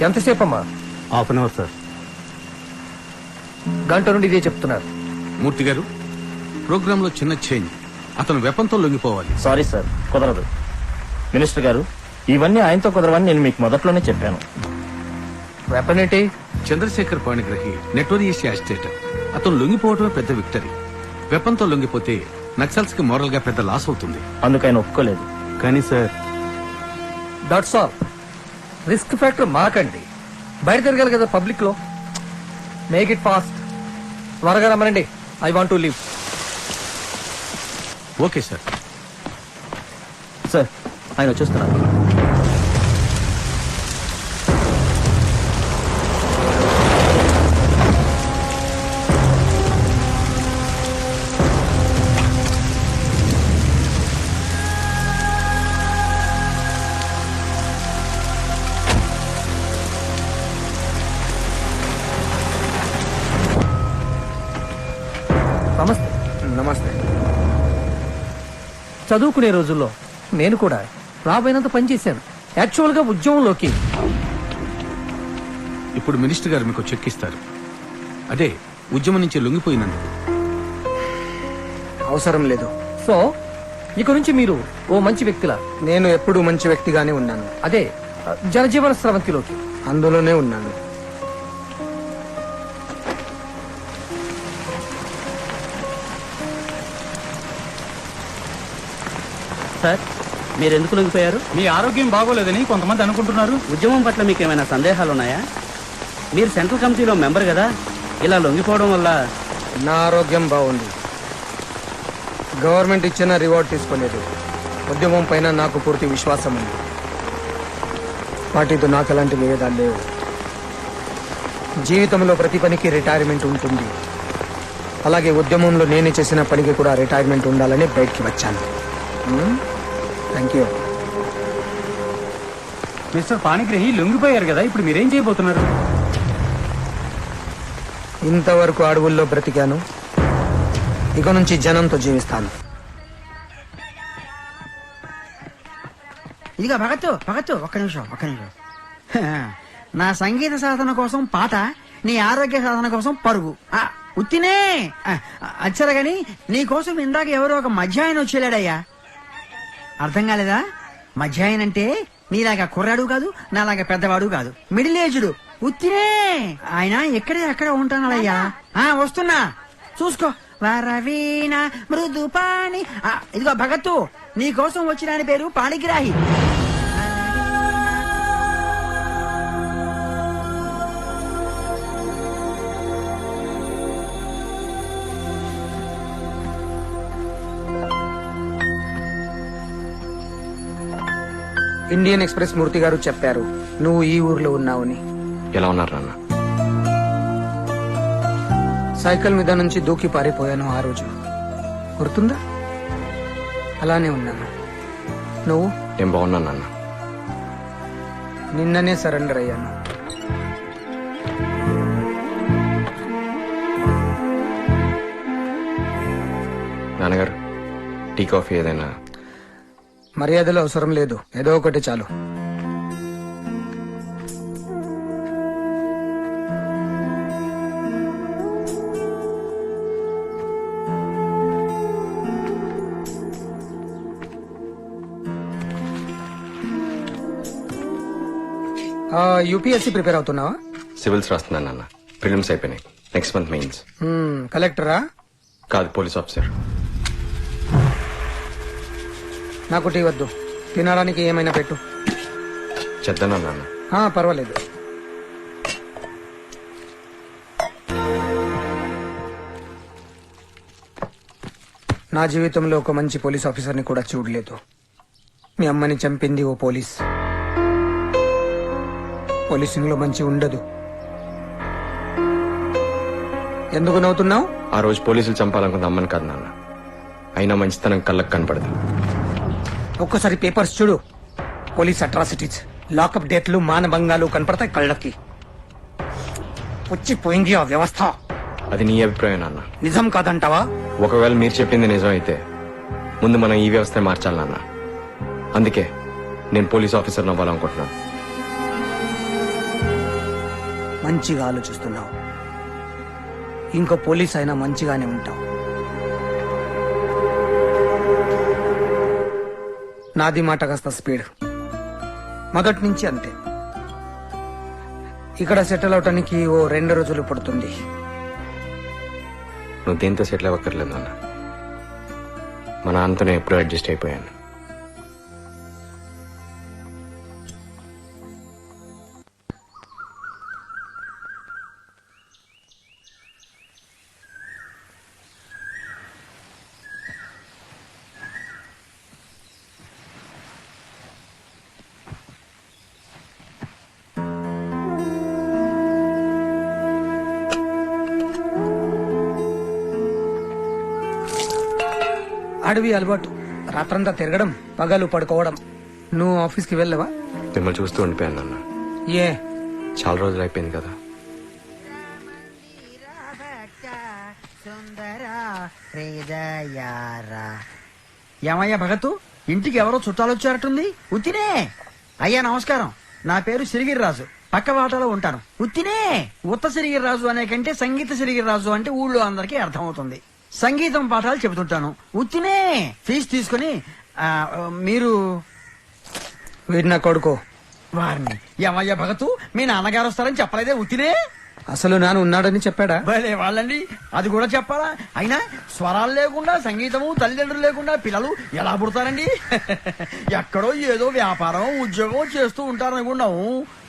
ఎంతసేపు అమ్మా? Half an hour sir. గంట నుండి ఇదే చెప్తున్నారు. మూర్తి గారు, ప్రోగ్రామ్ లో చిన్న చేంజ్. అతను వెపంతో లొంగిపోవాలి. సారీ సార్, కుదరదు. మినిస్టర్ గారు, ఇవన్నీ ఆయనతో కుదరవని నేను మీకు మొదట్లోనే చెప్పాను. వెపన్ ఏంటి? Chandrashekhar Panigrahi notorious agitator. అతను లొంగిపోవడమే పెద్ద విక్టరీ. వెపంతో లొంగిపోతే నక్సల్స్ కి మోరల్ గా పెద్ద లాస్ అవుతుంది. అందుకు ఆయన ఒప్పుకోలేదు. కానీ sir, that's all. Risk factor మాకండి. బయట తిరగాలి కదా పబ్లిక్ లో. Make it fast. త్వరగా రమ్మనండి. I want to leave. Okay sir. Sir, ఆయన వచ్చేస్తున్నారు. నమస్తే. నమస్తే. చదువుకునే రోజుల్లో నేను కూడా రాబోయినంత పనిచేశాను. యాక్చువల్ గా ఉద్యమంలోకి ఇప్పుడు మినిస్టర్ గారు మీకు చెక్ ఇస్తారు. అదే ఉద్యమం నుంచి లొంగిపోయినందుకు. అవసరం లేదు. సో ఇక నుంచి మీరు ఓ మంచి వ్యక్తిలా, నేను ఎప్పుడూ మంచి వ్యక్తిగానే ఉన్నాను. అదే జనజీవన స్రవంతిలోకి. అందులోనే ఉన్నాను. సార్, మీరు ఎందుకు లొంగిపోయారు? మీ ఆరోగ్యం బాగోలేదని కొంతమంది అనుకుంటున్నారు. ఉద్యమం పట్ల మీకు ఏమైనా సందేహాలు ఉన్నాయా? మీరు సెంట్రల్ కమిటీలో మెంబర్ కదా. ఇలా లొంగిపోవడం వల్ల నా ఆరోగ్యం బాగుంది. గవర్నమెంట్ ఇచ్చిన రివార్డ్ తీసుకోలేదు. ఉద్యమం పైన నాకు పూర్తి విశ్వాసం ఉంది. పార్టీతో నాకు ఎలాంటి విభేదాలు లేవు. జీవితంలో ప్రతి పనికి రిటైర్మెంట్ ఉంటుంది. అలాగే ఉద్యమంలో నేను చేసిన పనికి కూడా రిటైర్మెంట్ ఉండాలని బయటికి వచ్చాను. Thank you. మిస్టర్ పాణిగ్రహి లొంగిపోయారు కదా, ఇప్పుడు మీరేం చేయబోతున్నారు? ఇంతవరకు అడవుల్లో బ్రతికాను. ఇక నుంచి జనంతో జీవిస్తాను. ఇదిగో భగత్తు ఒక్క నిమిషం. నా సంగీత సాధన కోసం పాట, నీ ఆరోగ్య సాధన కోసం పరుగు. ఉత్తినే అచ్చరా గాని నీ కోసం ఇందాక ఎవరో ఒక మధ్యాయన వచ్చేలాడయ్యా. అర్థం కాలేదా? మధ్యాయన అంటే నీలాగా కుర్రాడు కాదు, నాలాగా పెద్దవాడు కాదు, మిడిల్ ఏజ్డ్. ఉత్తినే ఆయన అక్కడ ఉంటానయ్యా. వస్తున్నా, చూసుకో. వరవీణ మృదు పాణి. ఇదిగో భగత్తు, నీ కోసం వచ్చిన ఆయన పేరు పాణిగ్రాహి. ఇండియన్ ఎక్స్ప్రెస్ మూర్తి గారు చెప్పారు నువ్వు ఈ ఊర్లో ఉన్నావని. ఎలా ఉన్నారు నాన్న? సైకిల్ మీద నుంచి దూకి పారిపోయాను ఆ రోజు, గుర్తుందా? అలానే ఉన్నాను. నువ్వు? ఏం బాగున్నాను నాన్న. నిన్ననే సరెండర్ అయ్యాను. నాన్నగారు, టీ కాఫీ ఏదైనా? మర్యాదలు అవసరం లేదు, ఏదో ఒకటి చాలు. UPSC prepare అవుతున్నావా? సివిల్స్ రాస్తున్నాను నాన్న. ప్రిలిమ్స్ అయిపోయినాయి. Next month mains. కలెక్టరా? కాదు, పోలీస్ ఆఫీసర్. నాకు టీ వద్దు, తినడానికి ఏమైనా పెట్టు. చేద్దానా నాన్న? పర్వాలేదు. నా జీవితంలో ఒక మంచి పోలీస్ ఆఫీసర్ని కూడా చూడలేదు. మీ అమ్మని చంపింది ఓ పోలీస్. పోలీసింగ్ లో మంచి ఉండదు. ఎందుకు నవ్వుతున్నావు? ఆ రోజు పోలీసులు చంపాలనుకున్న అమ్మని కాదు నాన్న. అయినా మంచితనం కళ్ళకు కనపడదు. ఒక్కసారి పేపర్స్ చూడు. పోలీస్ అట్రాసిటీస్, లాకప్ డేట్లు, మానభంగాలు కనపడతాయి కళ్ళకి. వచ్చిపోయింది ఆ వ్యవస్థ. అది నీ అభిప్రాయం నాన్న. నిజం కాదంటావా? ఒకవేళ మీరు చెప్పింది నిజం అయితే ముందు మనం ఈ వ్యవస్థ మార్చాలి నాన్న. అందుకే నేను పోలీస్ ఆఫీసర్ అవ్వాలనుకుంటున్నాను. మంచిగా ఆలోచిస్తున్నావు. ఇంకో పోలీస్ అయినా మంచిగానే ఉంటావు. నాది మాట కాస్త స్పీడ్, మొదటి నుంచి అంతే. ఇక్కడ సెటిల్ అవటానికి ఓ 2 రోజులు పడుతుంది. నువ్వు దేంతో సెటిల్ అవ్వక్కర్లేదు నాన్న. మా నాన్నతో నేను ఎప్పుడూ అడ్జస్ట్ అయిపోయాను. అడవి అలవాటు, రాత్రంతా తిరగడం, పగలు పడుకోవడం. నువ్వు ఆఫీస్కి వెళ్ళవా? మిమ్మల్ని చూస్తూ ఉండిపోయాను నాన్న. ఏ చాలా రోజులు అయిపోయింది కదా. ఏమయ్యా భగతు, ఇంటికి ఎవరో చుట్టాలు వచ్చారట్టుంది. ఉత్తినే. అయ్యా నమస్కారం, నా పేరు సిరిగిరిరాజు, పక్క వాటలో ఉంటాను. ఉత్తినే. ఉత్త సిరిగిరిరాజు అనే కంటే సంగీత సిరిగిరిరాజు అంటే ఊళ్ళో అందరికీ అర్థమవుతుంది. సంగీతం పాఠాలు చెబుతుంటాను. ఉత్తినే. ఫీజు తీసుకుని మీరు వీడి నా కొడుకు. వారిని. ఏమయ్యా భగతు, మీ నాన్నగారు వస్తారని చెప్పలేదే? ఉత్తినే. అసలు నాన్న ఉన్నాడని చెప్పాడా? భలే వాళ్ళండి, అది కూడా చెప్పాలా? అయినా స్వరాలు లేకుండా, సంగీతము, తల్లిదండ్రులు లేకుండా పిల్లలు ఎలా పుడతారండి? ఎక్కడో ఏదో వ్యాపారం, ఉద్యోగం చేస్తూ ఉంటారనుకున్నాము.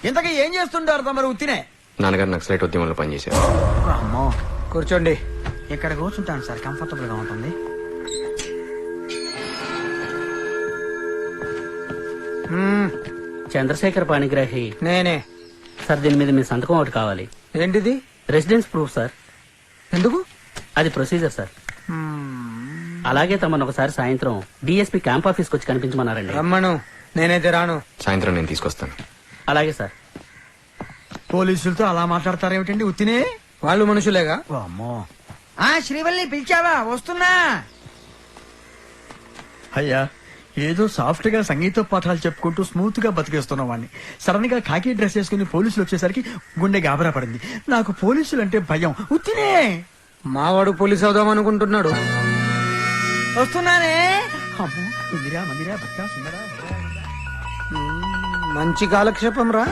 ఇంతకీ ఏం చేస్తుంటారు తమరు? ఉత్తినే. నాన్నగారు నక్సలైట్ ఉద్యమంలో పనిచేశారు. అమ్మో, కూర్చోండి. ఇక్కడ కూర్చుంటాను సార్, కంఫర్టబుల్ గా ఉంటుంది. చంద్రశేఖర్ పాణిగ్రాహి. నేనే. సార్, దీని మీద మీ సంతకం ఒకటి కావాలి. ఏంటిది? Residence proof sir. ఎందుకు? అది ప్రొసీజర్ సార్. అలాగే తమను ఒకసారి సాయంత్రం డిఎస్పీ క్యాంప్ ఆఫీస్కి వచ్చి కనిపించమన్నారండి. రమ్మను, నేనైతే రాను. సాయంత్రం నేను తీసుకొస్తాను. అలాగే సార్. పోలీసులతో అలా మాట్లాడతారేమిటండి? ఉత్తినే. వాళ్ళు మనుషులేగా. అమ్మో. శ్రీవల్లి పిలిచావా? వస్తున్నా. అయ్యా, ఏదో సాఫ్ట్ గా సంగీత పాఠాలు చెప్పుకుంటూ స్మూత్ గా బతికేస్తున్న వాడిని సడన్ గా ఖాకీ డ్రెస్ వేసుకుని పోలీసులు వచ్చేసరికి గుండె గాబరా పడింది. నాకు పోలీసులు అంటే భయం. ఉత్తినే. మావాడు పోలీస్ అవుదాం అనుకుంటున్నాడు. వస్తున్నానే. అమ్మో, ఇందిరా మందిరా భక్త సుందరా. మంచి కాలక్షేపం రా.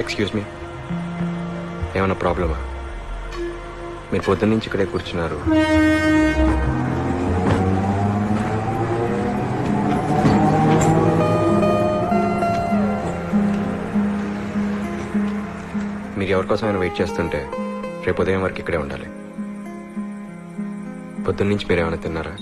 ఎక్స్క్యూజ్ మీ, ఏమైనా ప్రాబ్లమా? మీరు పొద్దున్న నుంచి ఇక్కడే కూర్చున్నారు. మీరు ఎవరికోసమైనా వెయిట్ చేస్తుంటే రేపు ఉదయం వరకు ఇక్కడే ఉండాలి. పొద్దున్న నుంచి మీరు ఏమైనా తిన్నారా?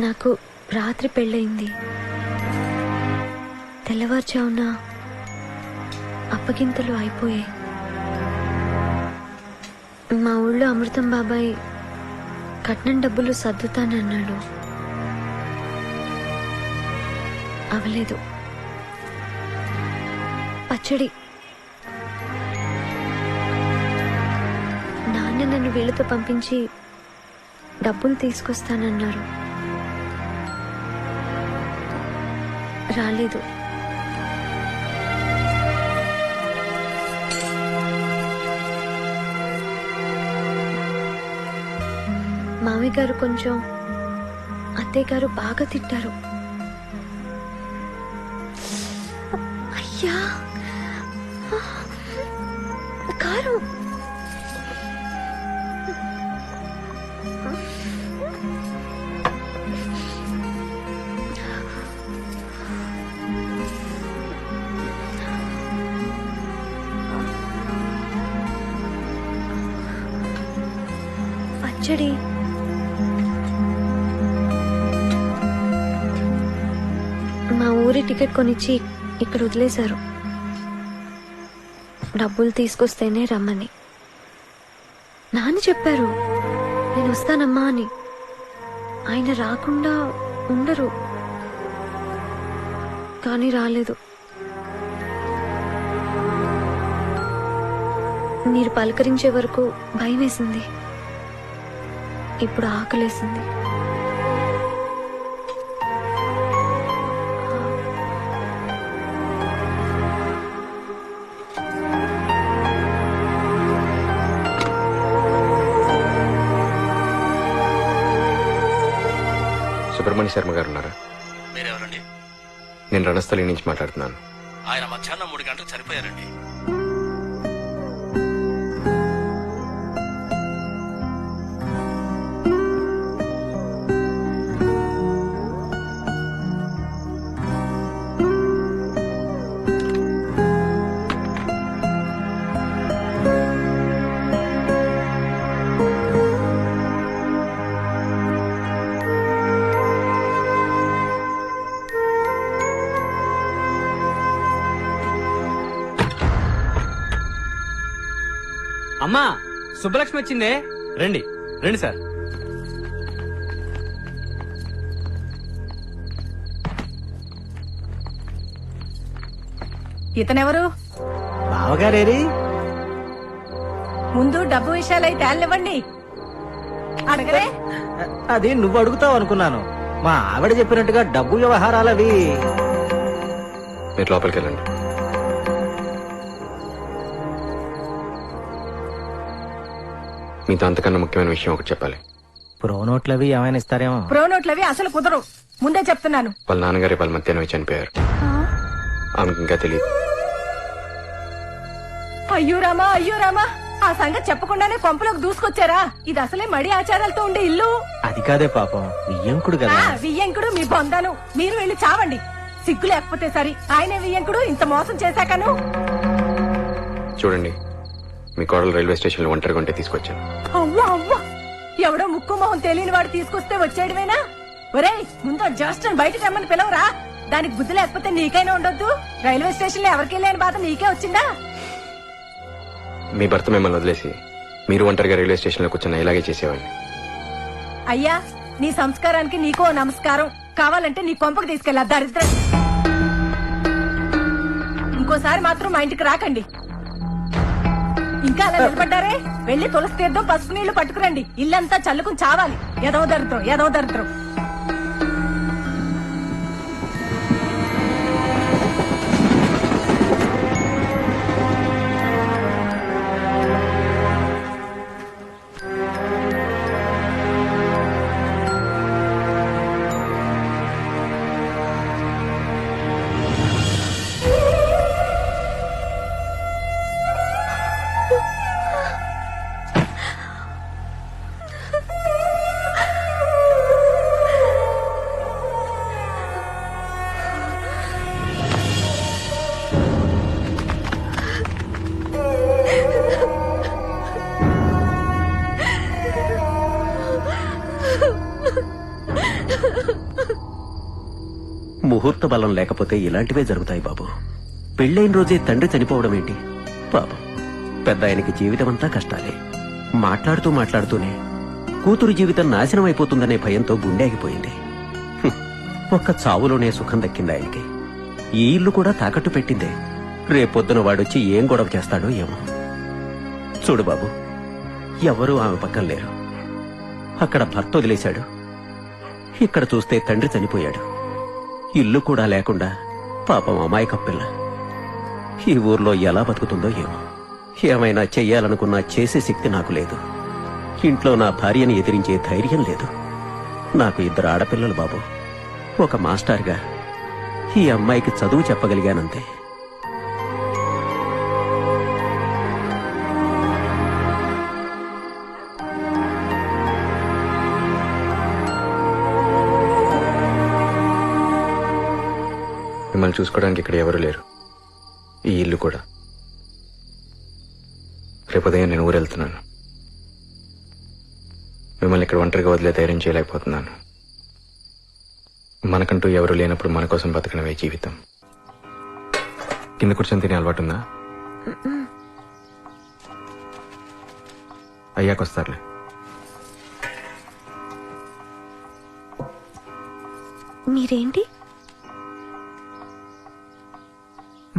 నాకు రాత్రి పెళ్ళయింది. తెల్లవారుజామున అప్పగింతలు అయిపోయాయి. మా ఊళ్ళో అమృతం బాబాయ్ కట్నం డబ్బులు సర్దుతానన్నాడు. అవలేదు. పచ్చడి నాన్న నన్ను వీళ్ళతో పంపించి డబ్బులు తీసుకొస్తానన్నారు. రాలేదు. మామయ్య గారు కొంచెం, అత్తయ్య గారు బాగా తిట్టారు. అయ్యా కారు. పచ్చడి మా ఊరి టికెట్ కొనిచ్చి ఇక్కడ వదిలేశారు. డబ్బులు తీసుకొస్తేనే రమ్మని నాన్న చెప్పారు. నేను వస్తానమ్మా అని. ఆయన రాకుండా ఉండరు, కానీ రాలేదు. మీరు పలకరించే వరకు భయం వేసింది. ఇప్పుడు ఆకలేసింది. సుబ్రహ్మణ్య శర్మ గారు ఉన్నారా? మీరెవరండి? నేను రణస్థలి నుంచి మాట్లాడుతున్నాను. ఆయన మధ్యాహ్నం 3 గంటలకు చనిపోయారండి. అమ్మా, సుబ్బలక్ష్మి వచ్చిందే. రండి రండి సార్. ఇతనెవరు? బావగారేరి? ముందు డబ్బు విషయాలై తేలనివ్వండి. అడగరే? అది నువ్వు అడుగుతావు అనుకున్నాను. మా ఆవిడ చెప్పినట్టుగా డబ్బు వ్యవహారాలవి. మీరు లోపలికి వెళ్ళండి. మీతో అంతకన్నా ముఖ్యమైన విషయం ఒకటి చెప్పాలి. ప్రోనోట్లవి ఏమైనా ఇస్తారేమో. ప్రోనోట్లవి అసలు కుదరు. ముందే చెప్తున్నాను. వాళ్ళ నాన్నగారి వాళ్ళ మధ్యాహ్నం చనిపోయారు. ఆమెకి ఇంకా తెలియదు. అయ్యో రామా, అయ్యో రామా, ఆ సంగతి చెప్పకుండానే కొంపలోకి దూసుకొచ్చారా? ఇది అసలే మడి ఆచారాలతో ఉండే ఇల్లు. అది కాదే పాపం, వియ్యంకుడు కదా. వియ్యంకుడు మీ బొందాను. మీరు వెళ్ళి చావండి. సిగ్గు లేకపోతే సరి. ఆయనే వియ్యంకుడు ఇంత మోసం చేశాకను. చూడండి, మీ కోడలు రైల్వే స్టేషన్ లో ఒంటరిగా ఉంటే తీసుకొచ్చాను. అవ్వా అవ్వా, ఎవడో ముక్కు మొహం తెలియని వాడు తీసుకొస్తే వచ్చేయడమేనా? ఒరేయ్, ముందు జస్ట్ బయటకు రమ్మని పిలవరా. దానికి బుద్ధి లేకపోతే నీకైనా ఉండొద్దు. రైల్వే స్టేషన్ లో ఎవరికి లేని బాధ నీకే వచ్చిందా? మీ భర్త మిమ్మల్ని వదిలేసి మీరు ఒంటరిగా రైల్వే స్టేషన్ లో కూర్చున్న ఇలాగే చేసేవాడిని. అయ్యా, నీ సంస్కారానికి నీకో నమస్కారం. కావాలంటే నీ కొంపకు తీసుకెళ్ళా దరిద్ర. ఇంకోసారి మాత్రం మా ఇంటికి రాకండి. ఇంకా అలా నిలబడ్డారే? వెళ్లి తులసి తీర్థం పసుపు నీళ్లు పట్టుకురండి. ఇల్లంతా చల్లుకుని చావాలి. ఏదో దరిద్రం, ఏదో దరిద్రం. ముహూర్త బలం లేకపోతే ఇలాంటివే జరుగుతాయి బాబు. పెళ్ళైన రోజే తండ్రి చనిపోవడం ఏంటి పాపం. పెద్ద ఆయనకి జీవితమంతా కష్టాలే. మాట్లాడుతూనే కూతురు జీవితం నాశనం అయిపోతుందనే భయంతో గుండె ఆగిపోయింది. ఒక్క చావులోనే సుఖం దక్కింది ఆయనకి. ఈ ఇల్లు కూడా తాకట్టు పెట్టిందే. రేపొద్దున వాడొచ్చి ఏం గొడవ చేస్తాడో ఏమో. చూడు బాబు, ఎవరూ ఆమె పక్కన లేరు. అక్కడ భర్త వదిలేశాడు, ఇక్కడ చూస్తే తండ్రి చనిపోయాడు. ఇల్లు కూడా లేకుండా పాపం అమాయక పిల్ల ఈ ఊర్లో ఎలా బతుకుతుందో ఏమో. ఏమైనా చెయ్యాలనుకున్నా చేసే శక్తి నాకు లేదు. ఇంట్లో నా భార్యని ఎదిరించే ధైర్యం లేదు. నాకు 2 ఆడపిల్లలు బాబు. ఒక మాస్టర్గా ఈ అమ్మాయికి చదువు చెప్పగలిగానంతే. మిమ్మల్ని చూసుకోవడానికి ఇక్కడ ఎవరు లేరు. ఈ ఇల్లు కూడా. రేపు ఉదయం నేను ఊరెళ్తున్నాను. మిమ్మల్ని ఇక్కడ ఒంటరిగా వదిలే ధైర్యం చేయలేకపోతున్నాను. మనకంటూ ఎవరు లేనప్పుడు మన కోసం బతకడమే జీవితం. కింద కూర్చొని తినే అలవాటు ఉందా? అయ్యాకొస్తారులే. మీరేంటి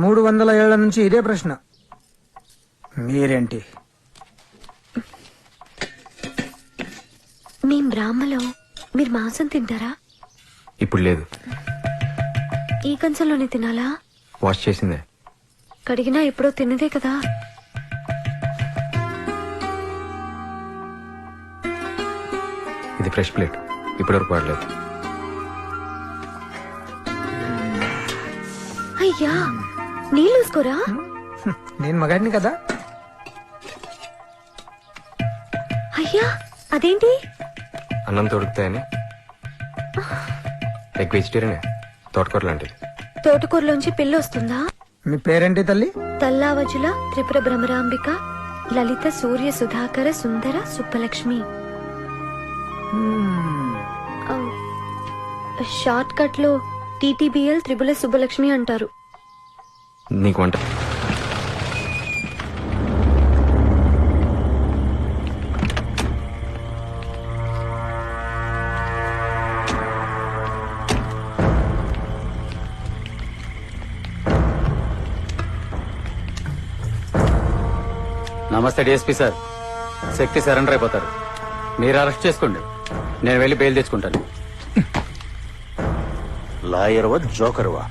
300 ఏళ్ల నుంచి ఇదే ప్రశ్న. మీరేంటి? మేం బ్రాహ్మలో మీరు మాంసం తింటారా? ఇప్పుడు లేదు. ఈ కంచంలోనే తినాలా? వాష్ చేసిందే. కడిగినా ఎప్పుడో తిన్నదే కదా. ఇది ఫ్రెష్ ప్లేట్, ఇప్పటివరకు వాడలేదు. అయ్యా, నీళ్ళు వేసుకోరా? నేను మగాడిని కదా. అయ్యా, అదేంటి? అన్నం దొరుకుతాయని. ఎగ్ వెజిటేరియనే, తోటకూర లాంటిది. తోటకూరలోంచి పిల్ల వస్తుందా? మీ పేరేంటి తల్లి? తల్లావజుల త్రిపుర భ్రమరాంబిక లలిత సూర్య సుధాకర సుందర సుబ్బలక్ష్మి. షార్ట్ కట్ లో TTBL త్రిపుల సుబ్బలక్ష్మి అంటారు. నీకు వంట నమస్తే డిఎస్పీ సార్. శక్తి సరెండర్ అయిపోతారు. మీరు అరెస్ట్ చేసుకోండి, నేను వెళ్ళి బెయిల్ తెచ్చుకుంటాను. లాయర్వా జోకర్వా?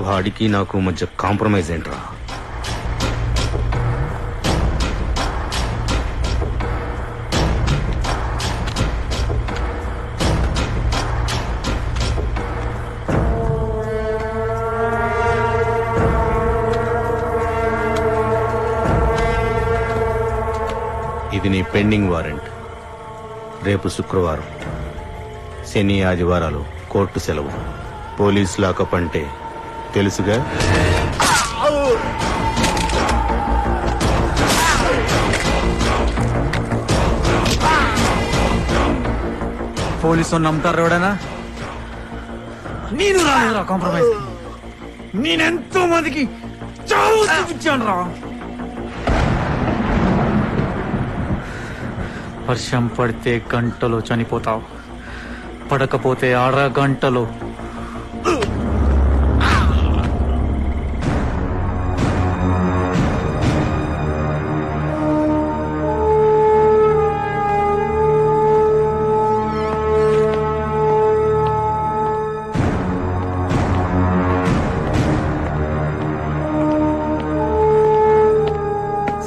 వాడికి నాకు మధ్య కాంప్రమైజ్ ఏంట్రా? ఇది నీ పెండింగ్ వారెంట్. రేపు శుక్రవారం, శని ఆదివారాలు కోర్టు సెలవు. పోలీస్ లాకప్ అంటే తెలుసుగా? పోలీసు నమ్ముతారు ఎవడైనా? నేను రాలేదురా కాంప్రమైజ్. నేనెంతో మందికి చావు చూపించాను రా. వర్షం పడితే గంటలో చనిపోతావు, పడకపోతే 6 గంటలు.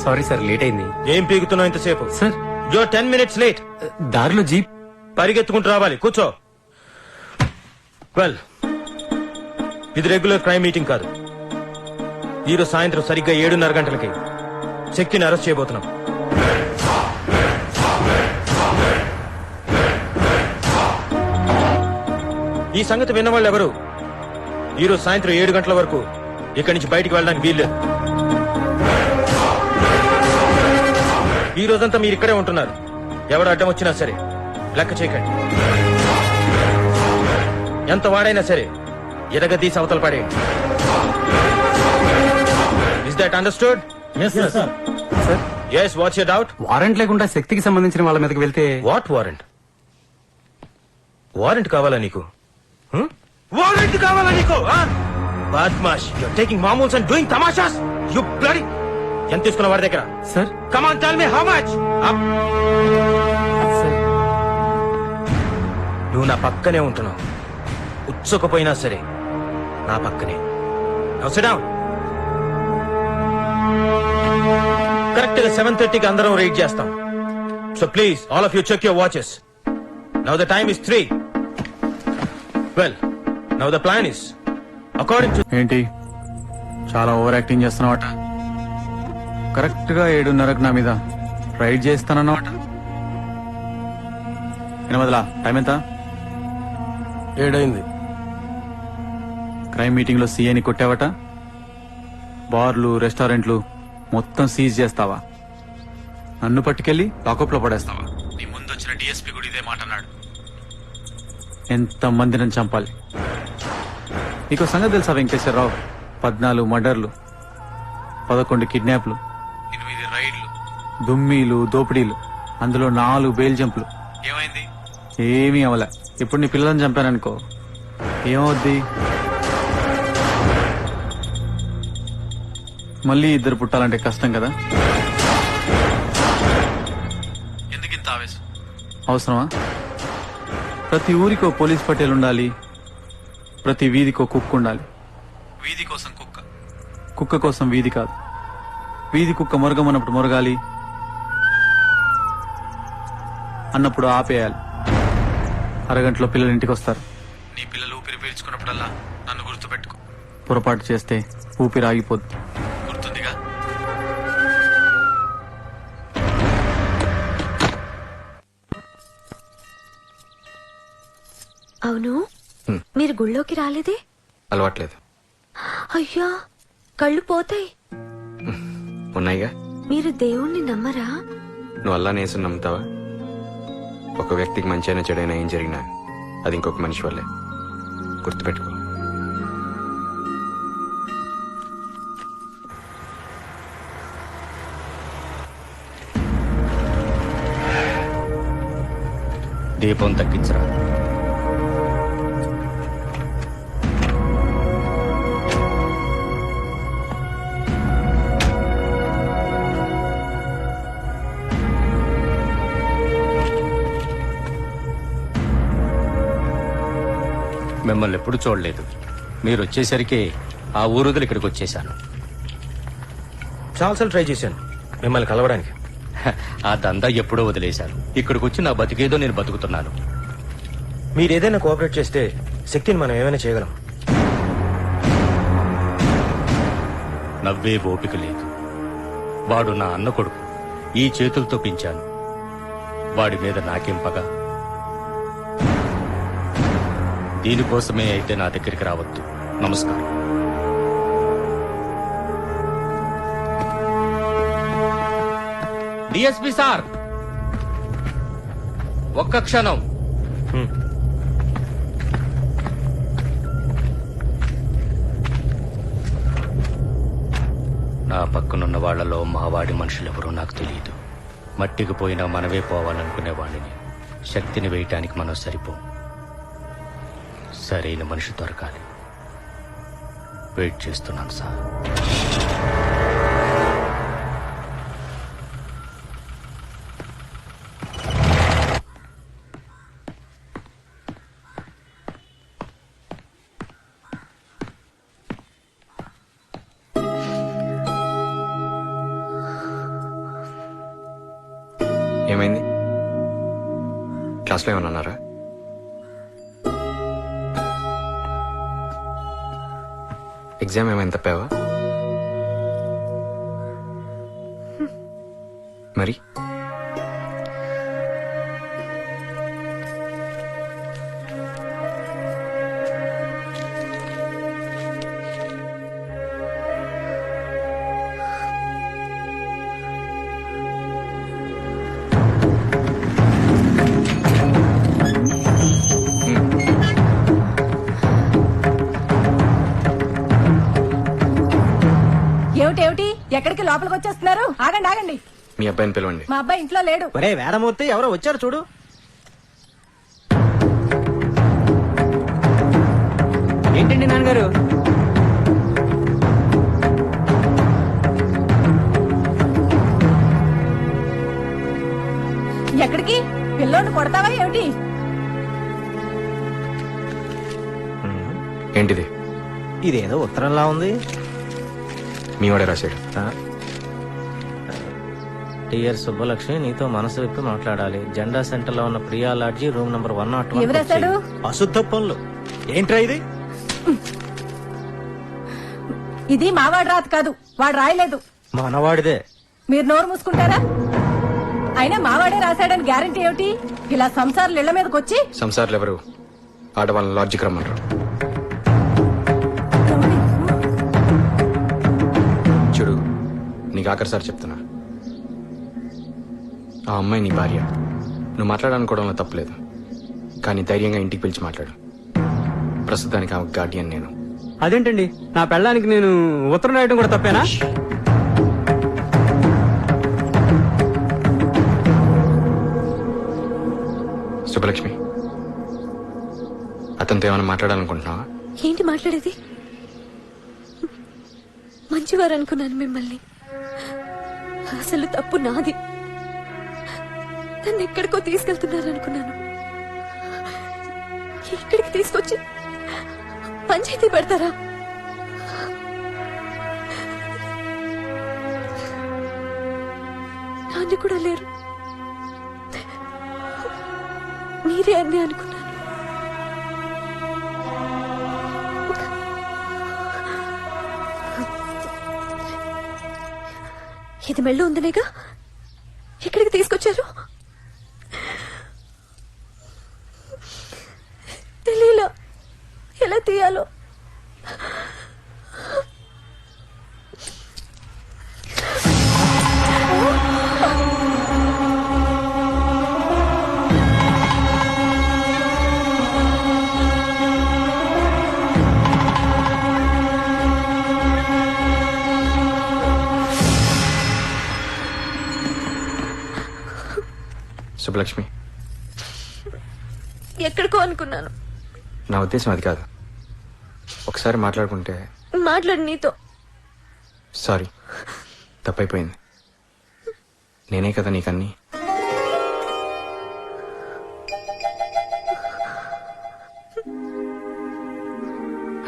సారీ సార్, లేట్ అయింది. ఏం పీకుతున్నావు ఇంతసేపు? సార్, యో 10 minutes లేట్. దారిలో జీప్. పరిగెత్తుకుంటూ రావాలి. కూర్చో. వెల్, ఇది రెగ్యులర్ క్రైమ్ మీటింగ్ కాదు. ఈరోజు సాయంత్రం సరిగ్గా 7:30 గంటలకి శక్తిని అరెస్ట్ చేయబోతున్నాం. ఈ సంగతి విన్నవాళ్ళు ఎవరు ఈరోజు సాయంత్రం 7 గంటల వరకు ఇక్కడి నుంచి బయటికి వెళ్ళడానికి వీల్లేదు. ఈ రోజంతా మీరు ఇక్కడే ఉంటున్నారు. ఎవడు అడ్డం వచ్చినా సరే లెక్క చేయకండి. ఎంత వాడైనా సరే ఎరగదీసి అవతల పడేయండి. Is that understood? yes, what's your doubt? Warrant లేకుండా శక్తికి సంబంధించిన వాళ్ళ మీదకి వెళ్తే వాట్ వారెంట్? వారెంట్ కావాలా నీకు వారెంట్ కావాలా నీకు బాద్మాష్ యూర్ టేకింగ్ మామూల్స్ అండ్ డూయింగ్ తమాషాస్ యు బ్లడీ ఎంత తీసుకున్న వాడి దగ్గర sir come on tell me how much నువ్వు నా పక్కనే ఉంటున్నావు ఉచ్చుకపోయినా సరే నా పక్కనే కరెక్ట్ గా 7:30కి అందరం రైడ్ చేస్తాం so please all of you check your watches now the time is 3 well now the plan is according to ఏంటి చాలా ఓవర్ యాక్టింగ్ చేస్తున్నావట కరెక్ట్ గా 7:30కి నా మీద రైడ్ చేస్తానన్నమాట ఎనమదలా టైం ఎంత 7 అయింది. క్రైమ్ మీటింగ్ లో సీఐని కొట్టావట బార్లు రెస్టారెంట్లు మొత్తం సీజ్ చేస్తావా నన్ను పట్టుకెళ్లి లాకప్ లో పడేస్తావా నీ ముందు వచ్చిన డిఎస్పీ కూడా ఇదే మాట అన్నాడు ఎంత మందిని చంపాలి నీకు సంగతి తెలుసా వెంకటేశ్వరరావు 14 మర్డర్లు 11 కిడ్నాప్లు 8 రైడ్లు దుమ్మీలు దోపిడీలు అందులో 4 బెయిల్ జంపులు ఏమైంది ఏమీ అవలే ఇప్పుడు నీ పిల్లలను చంపాననుకో ఏమవుద్ది మళ్ళీ 2 పుట్టాలంటే కష్టం కదా ఎందుకింత ఆవేశం అవసరమా ప్రతి ఊరికో పోలీస్ పటేల్ ఉండాలి ప్రతి వీధికో కుక్క ఉండాలి వీధి కోసం కుక్క కుక్క కోసం వీధి కాదు వీధి కుక్క మొరగమన్నప్పుడు మొరగాలి అన్నప్పుడు ఆపేయాలి అరగంటలో పిల్లలు ఇంటికి వస్తారు నీ పిల్లలు ఊపిరి పీల్చుకున్నప్పుడల్లా నన్ను గుర్తుపెట్టుకో పొరపాటు చేస్తే ఊపిరి ఆగిపోద్ది గుర్తుందిగా అవును మీరు గుళ్ళోకి రాలేదే? అలవాట్లేదు. అయ్యా కళ్ళు పోతాయి. ఉన్నాయిగా. మీరు దేవుణ్ణి నమ్మరా? నువ్వు అల్లాని యేసుని నమ్ముతావా? ఒక వ్యక్తికి మంచైనా చెడైనా ఏం జరిగినా అది ఇంకొక మనిషి వల్లే. గుర్తుపెట్టుకో. దీపం తగ్గించరా. మిమ్మల్ని ఎప్పుడు చూడలేదు. మీరు వచ్చేసరికి ఆ ఊరుదులు ఇక్కడికి వచ్చేసాను. చాలాసార్లు ట్రై చేశాను మిమ్మల్ని కలవడానికి. ఆ దందా ఎప్పుడో వదిలేశాను. ఇక్కడికి వచ్చి నా బతికేదో నేను బతుకుతున్నాను. మీరేదైనా కోఆపరేట్ చేస్తే శక్తిని మనం ఏమైనా చేయగలం. నవ్వే ఓపిక లేదు. వాడు నా అన్న కొడుకు. ఈ చేతులతో పెంచాను. వాడి మీద నాకేం పగ. దీనికోసమే అయితే నా దగ్గరికి రావద్దు. నమస్కారం. డిఎస్పీ సార్, ఒక్క క్షణం. నా పక్కనున్న వాళ్లలో మావాడి మనుషులెవరూ నాకు తెలియదు. మట్టికి పోయినా మనమే పోవాలనుకునే వాడిని. శక్తిని వేయటానికి మనం సరిపో. సరైన మనిషి దొరకాలి. వెయిట్ చేస్తున్నాను సార్. ఏమైంది? క్లాస్లో ఏమన్నా అన్నారా? ఎగ్జామ్ ఏమైనా తప్పావా? మరి ఏమిటేమిటి ఎక్కడికి లోపలికి వచ్చేస్తున్నారు? ఆగండి ఆగండి. మీ అబ్బాయిని పిలవండి. మా అబ్బాయి ఇంట్లో లేడు. ఒరే వేదమూర్తి, ఎవరో వచ్చారు చూడు. ఏంటండి నాన్నగారు? ఎక్కడికి? పిల్లోని కొడతావా ఏమిటి? ఏంటిది? ఇదేదో ఉత్తరంలా ఉంది. మీ వాడే రాశాడు. టియర్ సుబ్బలక్ష్మి, నీతో మనసు విప్పి మాట్లాడాలి. జెండా సెంటర్ లో ఉన్న ప్రియా లాడ్జీ, రూమ్ నంబర్ 101. ఎవరు రాశాడు? అశుద్ధ పనులు. ఏంట్రా ఇది? ఇది మావాడు రాత కాదు, వాడు రాయలేదు. మనవాడిదే. మీరు నోరు మూసుకుంటారా? అయినా మావాడే రాశాడని గ్యారంటీ ఏమిటి? ఇలా సంసారాలు ఇళ్ల మీదకి వచ్చి సంసార్లు ఎవరు? ఆడవాళ్ళని లాడ్జికి రమ్మంటారు. చూడు, నీకు ఆఖరిసారి చెప్తున్నా, ఆ అమ్మాయి నీ భార్య. నువ్వు మాట్లాడాలనుకోవడంలో తప్పులేదు, కానీ ధైర్యంగా ఇంటికి పిలిచి మాట్లాడు. ప్రస్తుతానికి ఆమె గార్డియన్ నేను. అదేంటండి, నా పెళ్ళానికి నేను ఉత్తరం రాయడం కూడా తప్పేనా? సుబ్బలక్ష్మి, అతనితో ఏమైనా మాట్లాడాలనుకుంటున్నావా? ఏంటి మాట్లాడేది? మంచివారు అనుకున్నాను మిమ్మల్ని. అసలు తప్పు నాది. నన్ను ఎక్కడికో తీసుకెళ్తున్నారనుకున్నాను. ఇక్కడికి తీసుకొచ్చి పంచాయతీ పెడతారా? నాన్న కూడా లేరు. మీరే అన్నీ అనుకున్నాను. ఇది మెళ్ళు ఉందనేగా ఇక్కడికి తీసుకొచ్చారు. తెలియలా ఎలా తీయాలో. సుబ్బలక్ష్మి, ఎక్కడికో అనుకున్నాను. నా ఉద్దేశం అది కాదు. ఒకసారి మాట్లాడుకుంటే. మాట్లాడు నీతో. సారీ, తప్పైపోయింది. నేనే కదా నీకన్నీ.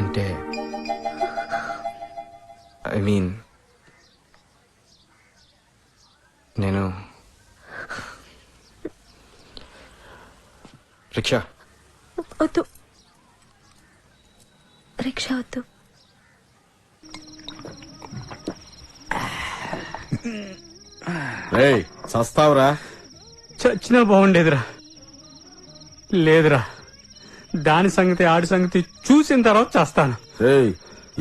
అంటే ఐ మీన్, నేను రిక్షా వద్దు, రిక్షా వద్దు. సస్తావురా? చచ్చినా బాగుండేదిరా. లేదురా, దాని సంగతి ఆడి సంగతి చూసిన తర్వాత చేస్తాను.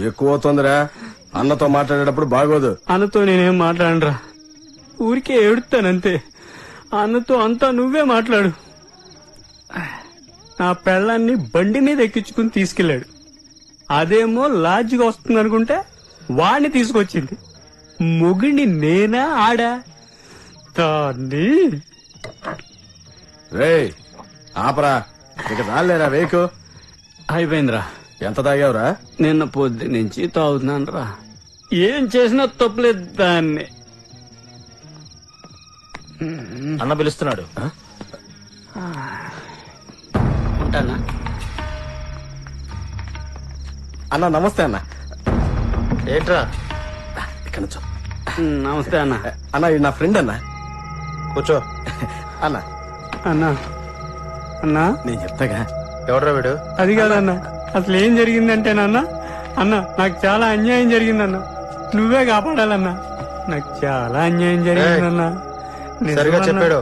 ఎక్కువ అవుతుందిరా. అన్నతో మాట్లాడేటప్పుడు బాగోదు. అన్నతో నేనేం మాట్లాడరా, ఊరికే ఏడుతానంతే. అన్నతో అంతా నువ్వే మాట్లాడు. నా పెళ్ళాన్ని బండి మీద ఎక్కించుకుని తీసుకెళ్లాడు. అదేమో లాడ్జిగా వస్తుంది అనుకుంటే వాడిని తీసుకొచ్చింది. మొగిని నేనా ఆడా? దాన్ని ఆపరా, ఇక రాలేరా వేకు. అయిపోయిందిరా. ఎంత తాగావురా? నిన్న పొద్దు నుంచి తాగుతున్నాను రా. ఏం చేసినా తప్పులేదు దాన్ని. అన్న పిలుస్తున్నాడు. ఉంటానా? అన్న నమస్తే. అన్న ఏంట్రా? ఇక్కడ నుంచో. నమస్తే అన్న. అన్న ఇది నా ఫ్రెండ్ అన్న. కూర్చో. అన్న అన్నా అన్నా, నేను చెప్తాగా. ఎవడ్రా వీడు? అది కాదన్నా, అసలు ఏం జరిగిందంటే నాన్న, అన్న నాకు చాలా అన్యాయం జరిగిందన్న. నువ్వే కాపాడాలన్నా. నాకు చాలా అన్యాయం జరిగిందన్నా. సరిగా చెప్పాడు.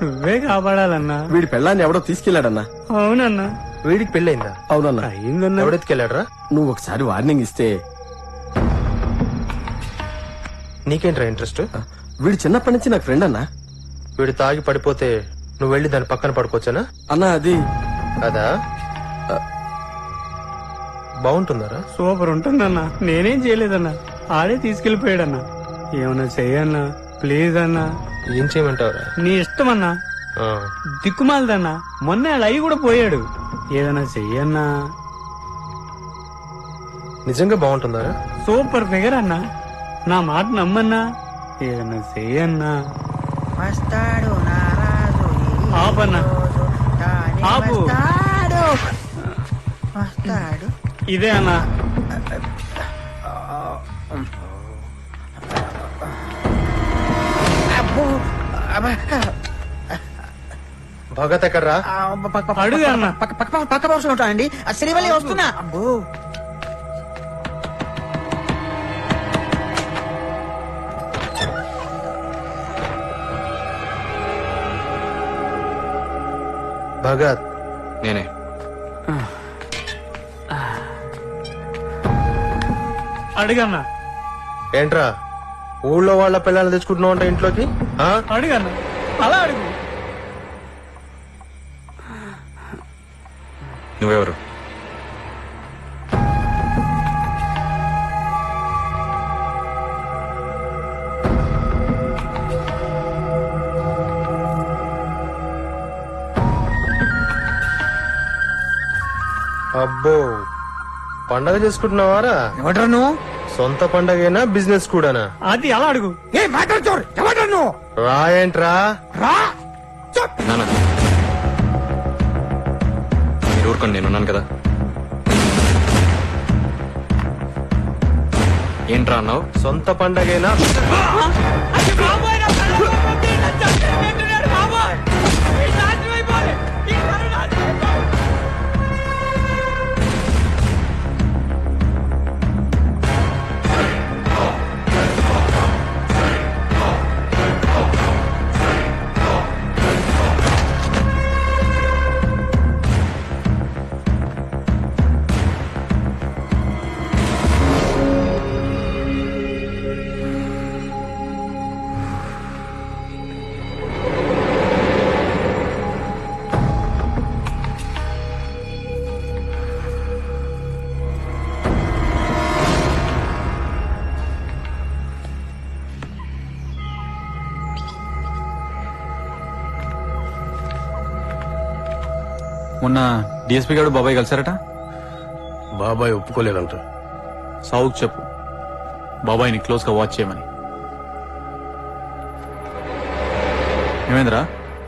నువ్వే కాపాడాలన్నా. వీడి పెళ్ళాన్ని ఎవడో తీసుకెళ్లాడన్నా. అవునన్నా. వీడికి పెళ్ళయిందా? అవునన్నా. అయిందన్నా. ఎవడెత్తుకెళ్ళాడ్రా? నువ్వు ఒకసారి వార్నింగ్ ఇస్తే. నీకేంట్రా ఇంట్రెస్ట్? వీడు చిన్నప్పటి నుంచి నాకు ఫ్రెండ్ అన్నా. వీడు తాగి పడిపోతే నువ్వు వెళ్ళి దాని పక్కన పడుకోవచ్చానా? అన్నా అది అదా బాగుంటుందారా? సూపర్ ఉంటుందన్నా. నేనేం చేయలేదన్నా, ఆడే తీసుకెళ్లిపోయాడన్నా. ఏమన్నా చెయ్యన్నా ప్లీజ్ అన్నా. ఏం చేయమంటావురా? నీ ఇష్టమన్నా. దిక్కుమాలదన్నా, మొన్న అలా అయి కూడా పోయాడు. ఏదన్నా చెయ్యన్నా. నిజంగా బాగుంటుందారా? సూపర్ ఫిగర్ అన్నా. నా మాట నమ్మన్నా, ఏదన్నా చెయ్యన్నా. వస్తాడు నారాజు ఈ ఆపన్నా. రోజు, కానీ ఆపు. వస్తాడు. వస్తాడు. ఇదే అన్నా. అబ్బో. అబ్బా. భగత్ ఎక్కడ్రా? అడుగు అన్న. పక్క బాక్స్ ఉంటానండి. శ్రీవల్లి వస్తున్నా. అబ్బో. భగత్ నేనే. అడుగన్నా. ఏంట్రా ఊళ్ళో వాళ్ళ పిల్లల్ని తెచ్చుకుంటున్నావు అంట ఇంట్లోకి? ఆ? అడుగన్నా, అలా అడుగు. నువ్వెవరు? అబ్బో పండగ చేసుకుంటున్నావారా? ఎవడ్రా నువ్వు? సొంత పండగేనా బిజినెస్ కూడానా? అది అలా అడుగు. ఏ మ్యాటర్ చోర్, ఎవడ్రా నువ్వు? రా ఏంట్రా? రా. నాన్న మీరు ఊరుకోండి, నేనున్నాను కదా. ఏంట్రా అన్నావు? సొంత పండగేనా? మొన్న డిఎస్పీ గారు బాబాయ్ కలిసారట. బాబాయ్ ఒప్పుకోలేదంట. సావుకు చెప్పు బాబాయ్ని క్లోజ్ గా వాచ్ చేయమని. ఏమైందిరా?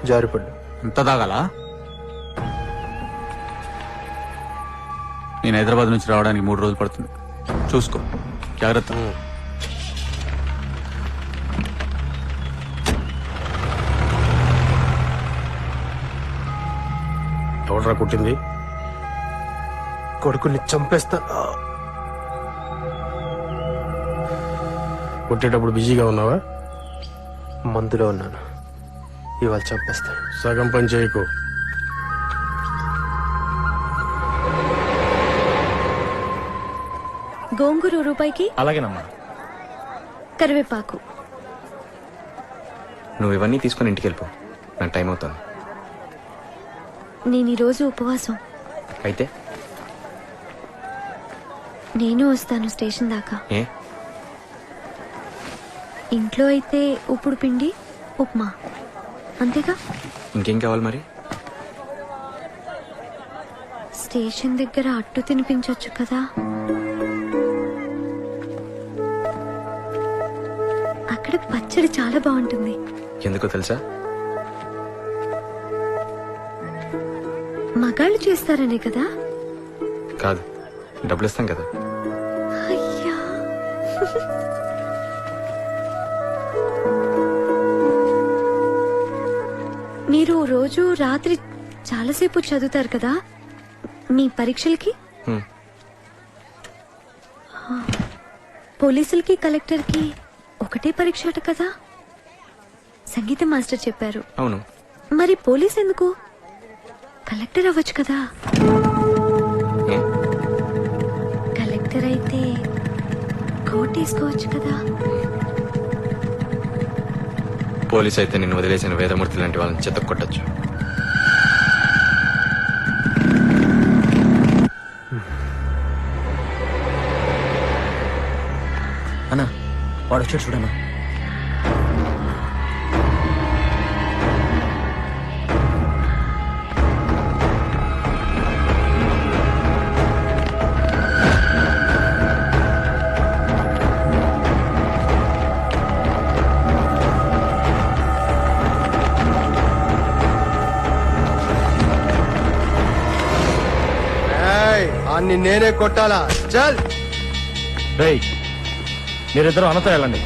జారిపడ్డు. ఎంత తాగాలా? నేను హైదరాబాద్ నుంచి రావడానికి 3 రోజులు పడుతుంది. చూసుకో, జాగ్రత్త. ఎవడరా కుట్టింది? కొడుకుని చంపేస్తా. కొట్టేటప్పుడు బిజీగా ఉన్నావా? మందులో ఉన్నాను, ఇవాళ చంపేస్తా. సగం పని చేయకు. గోంగూర రూపాయికి. అలాగేనమ్మా. కరివేపాకు. నువ్వు ఇవన్నీ తీసుకుని ఇంటికి వెళ్ళిపో, నాకు టైం అవుతాను. నేను ఈరోజు ఉపవాసం. అయితే నేను వస్తాను స్టేషన్ దాకా. ఏ? ఇంట్లో అయితే ఉప్పుడు పిండి ఉప్మా అంతేగా. ఇంకేం కావాలి మరి? స్టేషన్ దగ్గర అట్టు తినిపించొచ్చు కదా. అక్కడ పచ్చడి చాలా బాగుంటుంది. ఎందుకో తెలుసా? మగాళ్ళు చేస్తారనే కదా. కాదు, డబ్బులు ఇస్తాం కదా. అయ్యా. మీరు రోజు రాత్రి చాలాసేపు చదువుతారు కదా మీ పరీక్షలకి. హ్మ్. పోలీసులకి కలెక్టర్కి ఒకటే పరీక్ష అట కదా, సంగీత మాస్టర్ చెప్పారు. అవును. మరి పోలీస్ ఎందుకు? కలెక్టర్ అవ్వచ్చు కదా. ఏ? కలెక్టర్ అయితే కోట్ వేసుకోవచ్చు కదా. పోలీస్ అయితే నిన్ను వదిలేసిన వేదమూర్తి లాంటి వాళ్ళని చెత్త కొట్టచ్చు. అన్నా వాడు వచ్చాడు చూడన్నా. వాడిని నేనే కొట్టాలా? చల్. రేయ్ మీరిద్దరూ అన్నతో వెళ్ళండి.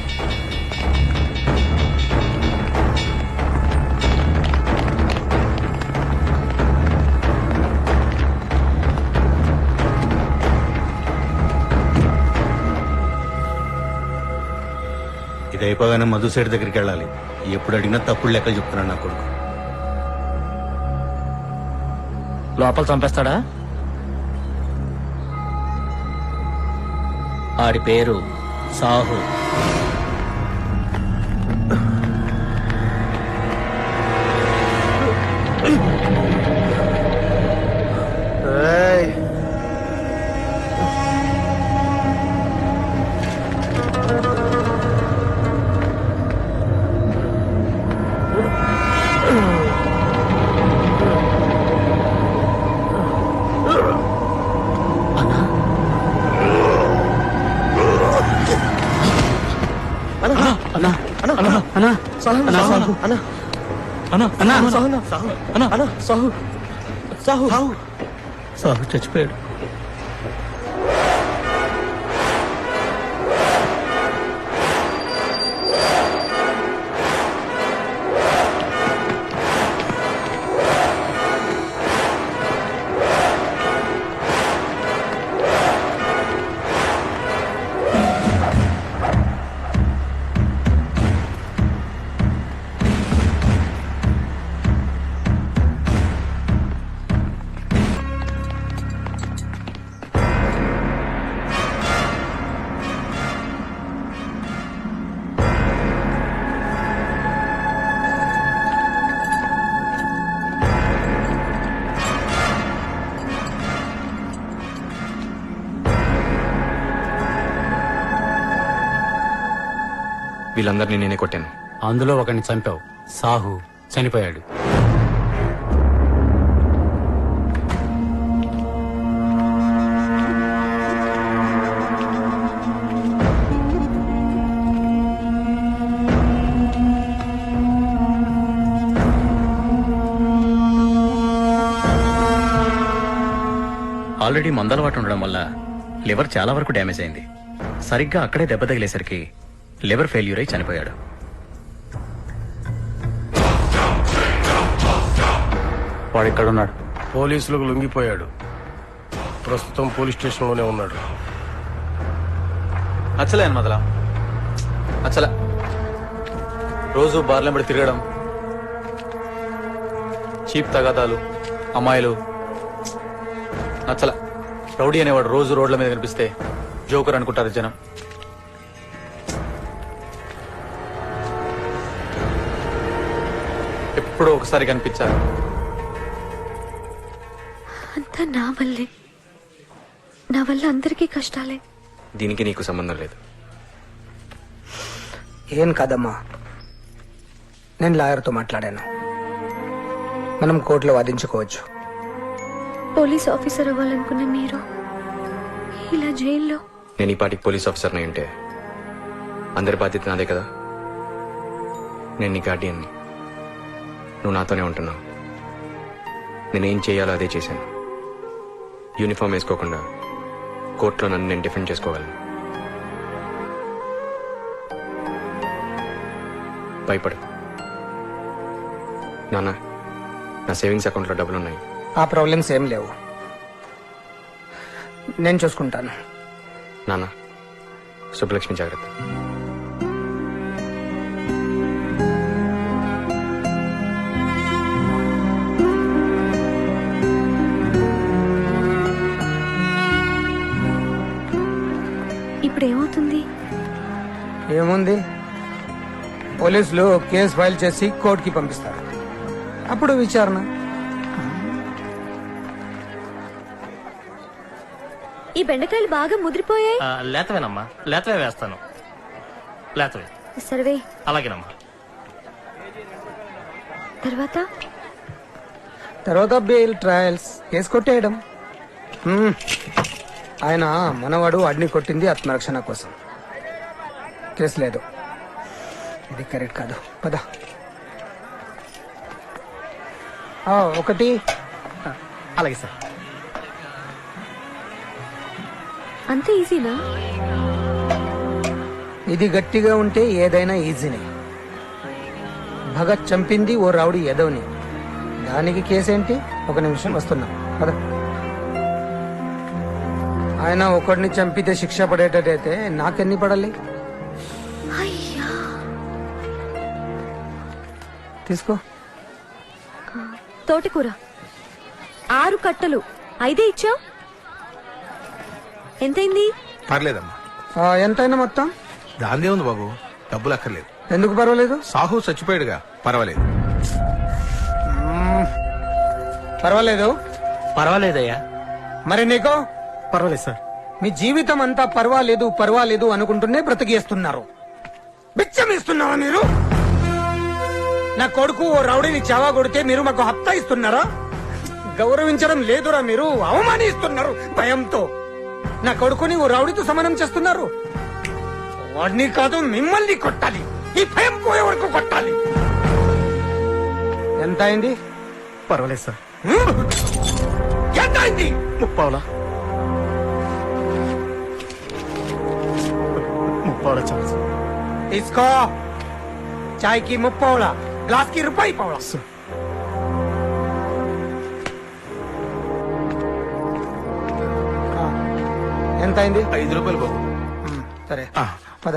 ఇది అయిపోగానే మధు సైడ్ దగ్గరికి వెళ్ళాలి. ఎప్పుడు అడిగినా తప్పుడు లెక్కలు చెప్తున్నాడు నా కొడుకు. లోపల చంపేస్తాడా? ఆడి పేరు సాహు. ఏయ్, సాహు చచ్చిపోయాడు. వీళ్ళందరినీ నేనే కొట్టాను. అందులో ఒకరిని చంపావు. సాహు చనిపోయాడు. ఆల్రెడీ మందలవాటు ఉండడం వల్ల లివర్ చాలా వరకు డ్యామేజ్ అయింది. సరిగ్గా అక్కడే దెబ్బ తగిలేసరికి లివర్ ఫెయిల్యూర్ అయి చనిపోయాడు. వాడు ఇక్కడ ఉన్నాడు. పోలీసులకు లొంగిపోయాడు. ప్రస్తుతం పోలీస్ స్టేషన్ లోనే ఉన్నాడు. నచ్చలే అని మొదల నచ్చలే. రోజు బార్లెంబడి తిరగడం, చీప్ తగాదాలు, అమ్మాయిలు నచ్చల. రౌడీ అనేవాడు రోజు రోడ్ల మీద కనిపిస్తే జోకర్ అనుకుంటారు జనం. ఎప్పుడో ఒకసారి కనిపించారు. అంతా నా వల్లే. నా వల్ల అందరికీ కష్టాలే. దీనికి నీకు సంబంధం లేదు. ఏం కాదమ్మా, నేను లాయర్తో మాట్లాడాను. మనం కోర్టులో వాదించుకోవచ్చు. పోలీస్ ఆఫీసర్ అవ్వాలనుకున్న మీరు ఇలా జైల్లో. నేను ఈ పాటికి పోలీస్ ఆఫీసర్ని ఉంటే అందరి బాధ్యత నాదే కదా. నేను నీ గార్డియన్ని. నువ్వు నాతోనే ఉంటున్నావు. నేనేం చేయాలో అదే చేశాను. యూనిఫామ్ వేసుకోకుండా కోర్టులో నన్ను నేను డిఫెండ్ చేసుకోగలను. భయపడు నాన్న. నా సేవింగ్స్ అకౌంట్లో డబ్బులున్నాయి. ఆ ప్రాబ్లమ్స్ ఏం లేవు, నేను చూసుకుంటాను. నాన్న, సుబ్బలక్ష్మి జాగ్రత్త. ఇప్పుడు ఏమవుతుంది? ఏముంది, పోలీసులు కేసు ఫైల్ చేసి కోర్టుకి పంపిస్తారు. అప్పుడు విచారణ. ఈ బెండకాయలు బాగా ముదిరిపోయాయి. లేతవేనమ్మా, లేతవే వేస్తాను. లేతవే. సర్వే. అలాగేనమ్మా. తర్వాత బెయిల్, ట్రయల్స్, కేసు కొట్టేయడం. ఆయన మనవాడు అడ్ని కొట్టింది ఆత్మరక్షణ కోసం. కేసు లేదు. ఇది కరెక్ట్ కాదు. పద. ఒకటి. అలాగే సార్. అంత ఈజీనా? ఇది గట్టిగా ఉంటే ఏదైనా ఈజీనే. భగత్ చంపింది ఓ రౌడీ ఎదవని, దానికి కేసేంటి? ఒక నిమిషం వస్తున్నా కదా. ఆయన ఒకడిని చంపితే శిక్ష పడేటట్టయితే నాకెన్ని పడాలి? అయ్యా, తీసుకో. తోటకూర 6 కట్టలు 5 ఇచ్చావు. ఎంతైంది? పర్లేదమ్మా. ఎంతైనా మొత్తం? దాందే ఉంది బాబు, డబ్బులు అక్కర్లేదు. ఎందుకు పర్వాలేదు? సాహు చచ్చిపోయాడుగా, పర్వాలేదు. పర్వాలేదు. పర్వాలేదయ్యా. మరి నీకో? పర్వాలేదు సార్. మీ జీవితం అంతా పర్వాలేదు పర్వాలేదు అనుకుంటూనే బ్రతికేస్తున్నారు. బిచ్చం ఇస్తున్నారా మీరు? నా కొడుకు ఓ రౌడీని చావా కొడితే మీరు మాకు హప్తా ఇస్తున్నారా? గౌరవించడం లేదురా, మీరు అవమానిస్తున్నారు భయంతో. నా కొడుకుని ఓ రౌడీతో సమానం చేస్తున్నారు. వాడిని కాదు, మిమ్మల్ని కొట్టాలి. ఈ భయం పోయే వరకు కొట్టాలి. ఎంత అయింది? పర్వాలేదు సార్. ఎంత అయింది? 30 చాలు సార్. తీసుకో. చాయ్ కి 30, గ్లాస్ కి ₹1. ఎంత అయింది? ₹5 బాబు. సరే పద.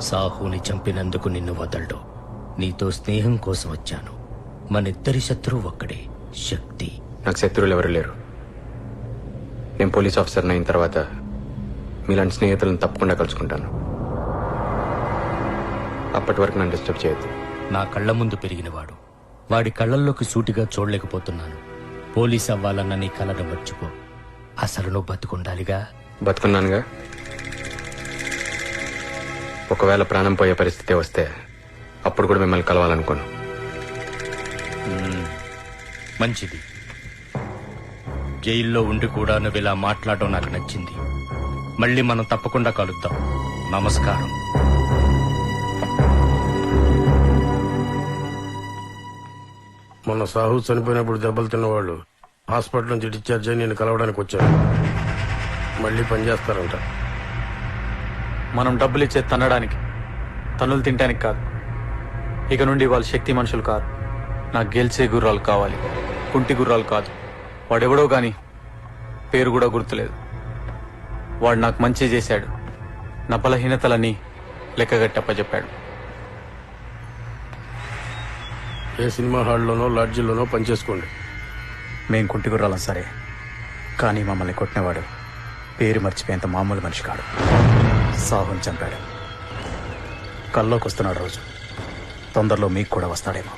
సాహుని చంపినందుకు నిన్ను వదలడు. నీతో స్నేహం కోసం వచ్చాను. మనిద్దరి శత్రువు ఒక్కడే, శక్తి. నాకు శత్రువులు ఎవరు లేరు. నేను పోలీస్ ఆఫీసర్ అయిన తర్వాత మీలాంటి స్నేహితులను తప్పకుండా కలుసుకుంటాను. అప్పటి వరకు నన్ను డిస్టర్బ్ చేయొద్దు. నా కళ్ళ ముందు పెరిగినవాడు. వాడి కళ్ళల్లోకి సూటిగా చూడలేకపోతున్నాను. పోలీస్ అవ్వాలన్న నీ కలను మర్చిపో. అసలు నువ్వు బతుకుండాలిగా. బతుకున్నానుగా. ఒకవేళ ప్రాణం పోయే పరిస్థితి వస్తే అప్పుడు కూడా మిమ్మల్ని కలవాలనుకోను. మంచిది. జైల్లో ఉండి కూడా నువ్వు ఇలా మాట్లాడడం నాకు నచ్చింది. మళ్ళీ మనం తప్పకుండా కలుద్దాం. నమస్కారం. మొన్న సాహు చనిపోయినప్పుడు దెబ్బలు తిన్నవాళ్ళు హాస్పిటల్ నుంచి డిశ్చార్జ్ అయ్యి నేను కలవడానికి వచ్చాను. మళ్ళీ పనిచేస్తారంట. మనం డబ్బులు ఇచ్చే తన్నడానికి, తన్నులు తినడానికి కాదు. ఇక నుండి వాళ్ళు శక్తి మనుషులు కాదు. నాకు గెలిచే గుర్రాలు కావాలి, కుంటి గుర్రాలు కాదు. వాడెవడో గాని పేరు కూడా గుర్తులేదు. వాడు నాకు మంచి చేశాడు. నా బలహీనతలని లెక్కగట్టప్పచెప్పాడు. ఏ సినిమా హాల్లోనో లాడ్జిల్లోనో పనిచేసుకోండి. మేం కుంటి గుర్రాలం సరే, కానీ మమ్మల్ని కొట్టినవాడు పేరు మర్చిపోయేంత మామూలు మనిషి కాడు. సాహుని చంపాడు. కల్లోకి వస్తున్నాడు రోజు. తొందరలో మీకు కూడా వస్తాడేమో.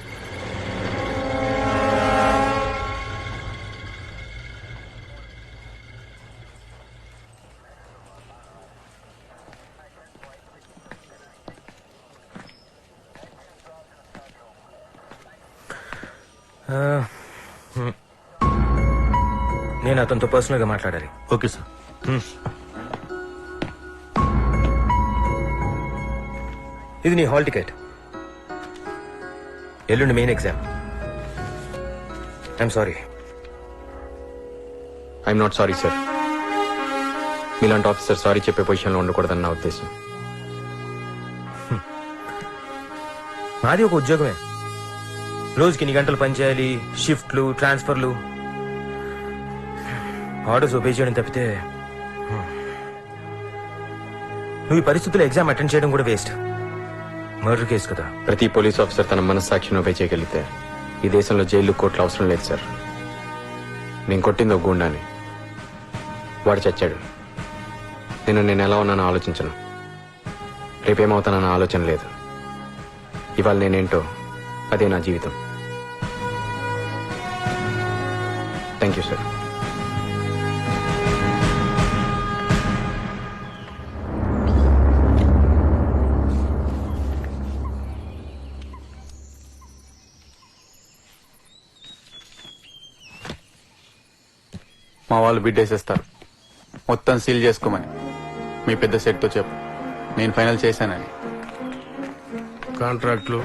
నేను అతనితో పర్సనల్ గా మాట్లాడాలి. Okay sir. ఇది నీ హాల్ టికెట్. ఎల్లుండి main exam. I'm sorry. I'm not sorry sir. మీలాంటి ఆఫీసర్ సారీ చెప్పే పొజిషన్లో ఉండకూడదని నా ఉద్దేశం. నాది ఒక ఉద్యోగమే. రోజుకి ఇన్ని గంటలు పనిచేయాలి, షిఫ్ట్లు, ట్రాన్స్ఫర్లు, ఆర్డర్స్ ఒబే చేయడం తప్పితే నువ్వు ఈ పరిస్థితుల్లో ఎగ్జామ్ అటెండ్ చేయడం కూడా వేస్ట్. మర్డర్ కేసు కదా. ప్రతి పోలీస్ ఆఫీసర్ తన మనస్సాక్షిని ఉపయోగ చేయగలిగితే ఈ దేశంలో జైలు కోర్టులు అవసరం లేదు సార్. నేను కొట్టింది ఒక గుండాని. వాడు చచ్చాడు. నేను ఎలా ఉన్నానో ఆలోచించను, రేపేమవుతానన్న ఆలోచన లేదు. ఇవాళ నేనేంటో అదే నా జీవితం. Thank you sir. మా వాళ్ళు బిడ్డేసేస్తారు. మొత్తం సీల్ చేసుకోమని మీ పెద్ద సెట్తో చెప్పు. నేను ఫైనల్ చేశానని. కాంట్రాక్ట్లు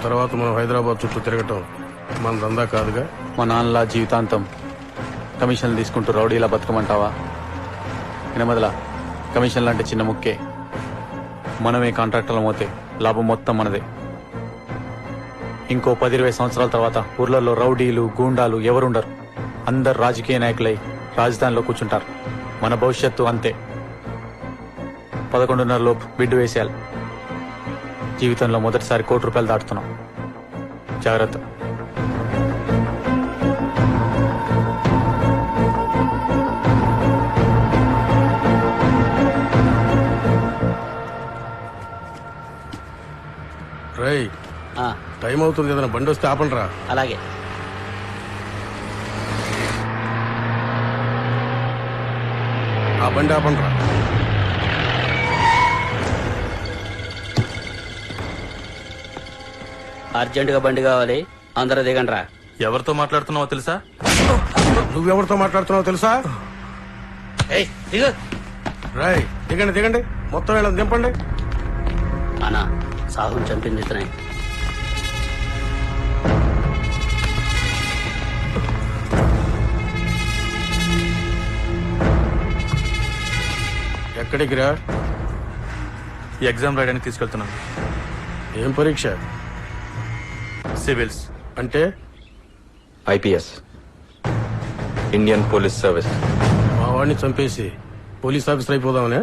తర్వాత మనం హైదరాబాద్ చుట్టూ తిరగటం మన దందా కాదుగా. మా నాన్నలా జీవితాంతం కమిషన్లు తీసుకుంటూ రౌడీలా బతకమంటావా? వినమదలా, కమిషన్లు అంటే చిన్న ముక్కే. మనమే కాంట్రాక్టర్లం అవుతే లాభం మొత్తం మనదే. ఇంకో 10-20 సంవత్సరాల తర్వాత ఊర్లలో రౌడీలు గూండాలు ఎవరుండరు. అందరు రాజకీయ నాయకులై రాజధానిలో కూర్చుంటారు. మన భవిష్యత్తు అంతే. 11:30 లోపు బిడ్డు వేసేయాలి. జీవితంలో మొదటిసారి ₹1,00,00,000 దాటుతున్నాం. జాగ్రత్త. రై టైం అవుతుంది, ఏదైనా బండి వస్తే ఆపండి రా. అలాగే. ఆ బండి ఆపండి రా. అర్జెంటుగా బండి కావాలి, అందరూ దిగండి రా. ఎవరితో మాట్లాడుతున్నావో తెలుసా? నువ్వెవరితో మాట్లాడుతున్నావు తెలుసా? రై దిగండి దిగండి, మొత్తం వీళ్ళని దింపండి. అన్నా, సాహుని చంపింది ఇతనే. ఎక్కడికి రా? ఎగ్జామ్ రాయడానికి తీసుకెళ్తున్నాను. ఏం పరీక్ష? సివిల్స్. అంటే ఐపీఎస్, ఇండియన్ పోలీస్ సర్వీస్. మా వాడిని చంపేసి పోలీస్ ఆఫీసర్ అయిపోదామనే?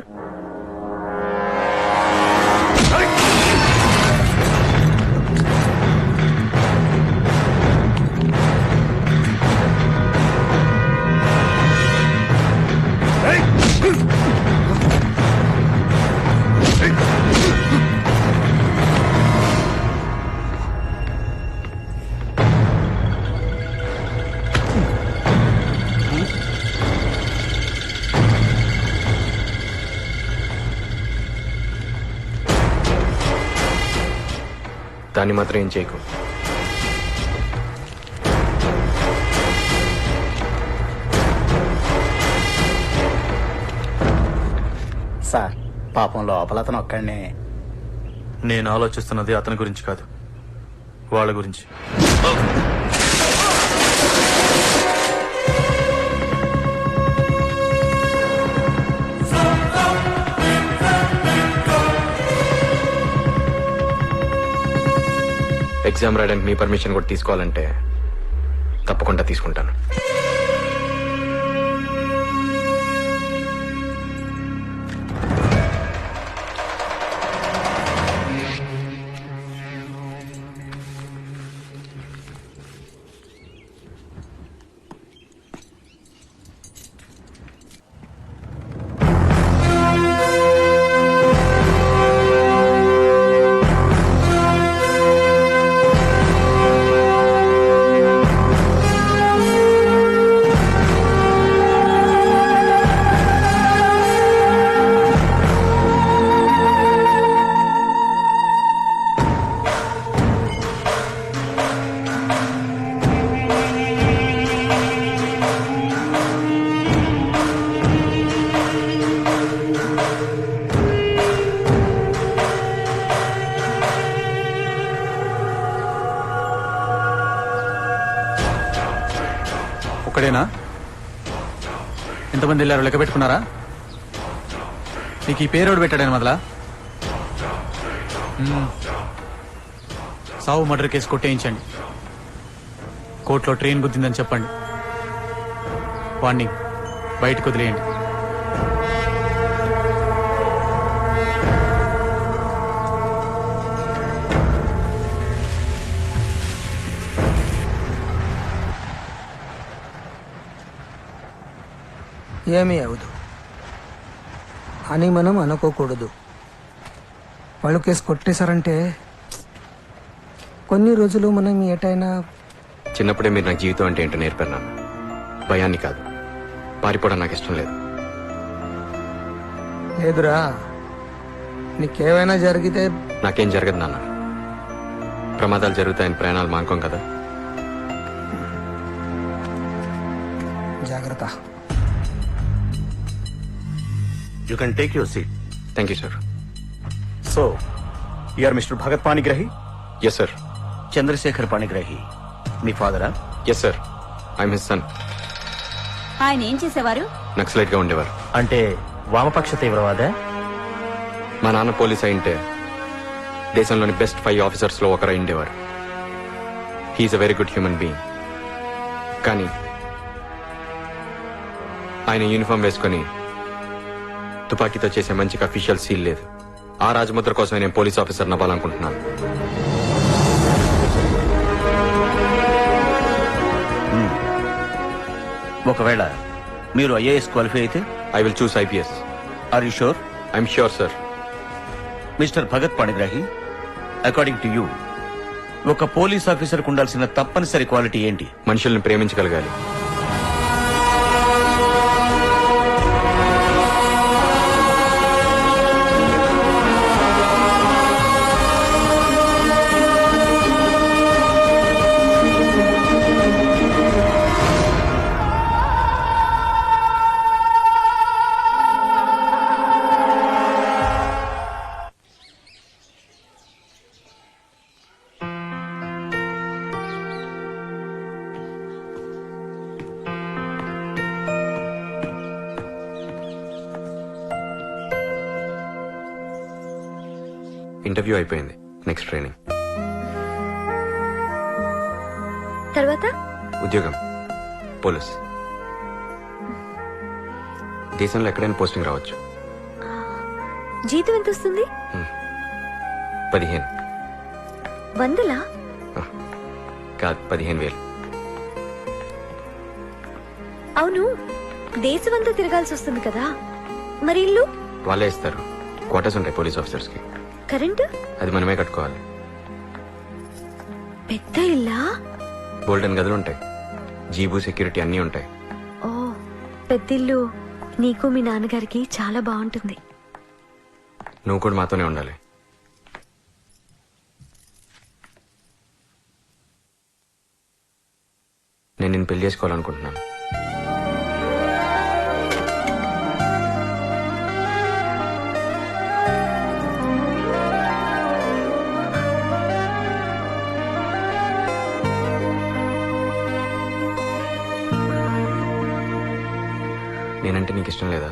దాన్ని మాత్రం ఏం చేయకు. సార్, పాపం లోపల అతను ఒక్కడనే. నేను ఆలోచిస్తున్నది అతని గురించి కాదు, వాళ్ళ గురించి. ఎగ్జామ్ రాయడానికి మీ పర్మిషన్ కూడా తీసుకోవాలంటే తప్పకుండా తీసుకుంటాను. ఒక్కడేనా? ఎంతమంది వెళ్ళారో లెక్క పెట్టుకున్నారా? నీకు ఈ పేరోడు పెట్టాడని మొదలా? సావు మర్డర్ కేసు కొట్టేయించండి. కోర్టులో ట్రైన్ గుద్దిందని చెప్పండి. వాణ్ణి బయటకు వదిలేయండి. ఏమీ అవదు. అని మనం అనుకోకూడదు. వాళ్ళు కేసు కొట్టేశారంటే కొన్ని రోజులు మనం ఏటైనా చిన్నప్పుడే మీరు నాకు జీవితం అంటే ఏంటో నేర్పారు నాన్న. భయాన్ని కాదు, పారిపోవడం నాకు ఇష్టం లేదు. లేదురా, నీకేమైనా జరిగితే నాకేం జరగదు నాన్న. ప్రమాదాలు జరుగుతాయని ప్రయాణాలు మానుకోం కదా. జాగ్రత్త. You can take your seat. Thank you sir. So, you are Mr. Bhagat Panigrahi? Yes sir. Chandrashekhar Panigrahi మీ ఫాదరా? Yes sir, I'm his son. ఆయన ఏం చేసేవారు? నక్సలైట్ గా ఉండేవారు. అంటే వామపక్ష తీవ్రవాదే? మా నాన్న పోలీస్ అయింటే దేశంలోని బెస్ట్ 5 ఆఫీసర్స్ లో ఒకరు ఉండేవారు. He's a very good human being. కానీ ఆయన యూనిఫామ్ వేసుకొని తుపాకీతో చేసే మంచికి అఫీషియల్ సీల్ లేదు. ఆ రాజముద్ర కోసం నేను పోలీస్ ఆఫీసర్ అవ్వాలనుకుంటున్నాను. ఒకవేళ మీరు ఐఏఎస్ క్వాలిఫై అయితే I will choose IPS. Are you sure? I'm sure sir. Mister Bhagat Panigrahi, according to you ఒక పోలీస్ ఆఫీసర్కు ఉండాల్సిన తప్పనిసరి క్వాలిటీ ఏంటి? మనుషుల్ని ప్రేమించగలగాలి. ఇంటర్వ్యూ అయిపోయింది. Next training. తర్వాత ఉద్యోగం పోలీస్. దేశంలో ఎక్కడైనా పోస్టింగ్ రావచ్చు. జీతం ఎంత వస్తుంది? 15. 100? కాదు, 15,000. అవును, దేశమంతా తిరగాల్సి వస్తుంది కదా, మరి ఇల్లు? వాళ్ళే ఇస్తారు. క్వార్టర్స్ ఉంటాయి పోలీస్ ఆఫీసర్స్ కి. కరెంటు? అది మనమే కట్టుకోవాలి. పెద్ద ఇల్లా? గోల్డెన్ గదులు ఉంటాయి, జీబు, సెక్యూరిటీ అన్నీ ఉంటాయి. ఓ, పెద్దిల్లు నీకు మీ నాన్నగారికి చాలా బాగుంటుంది. నువ్వు కూడా మాతోనే ఉండాలి. నేను నిన్ను పెళ్లి చేసుకోవాలనుకుంటున్నాను. నేనంటే నీకు ఇష్టం లేదా?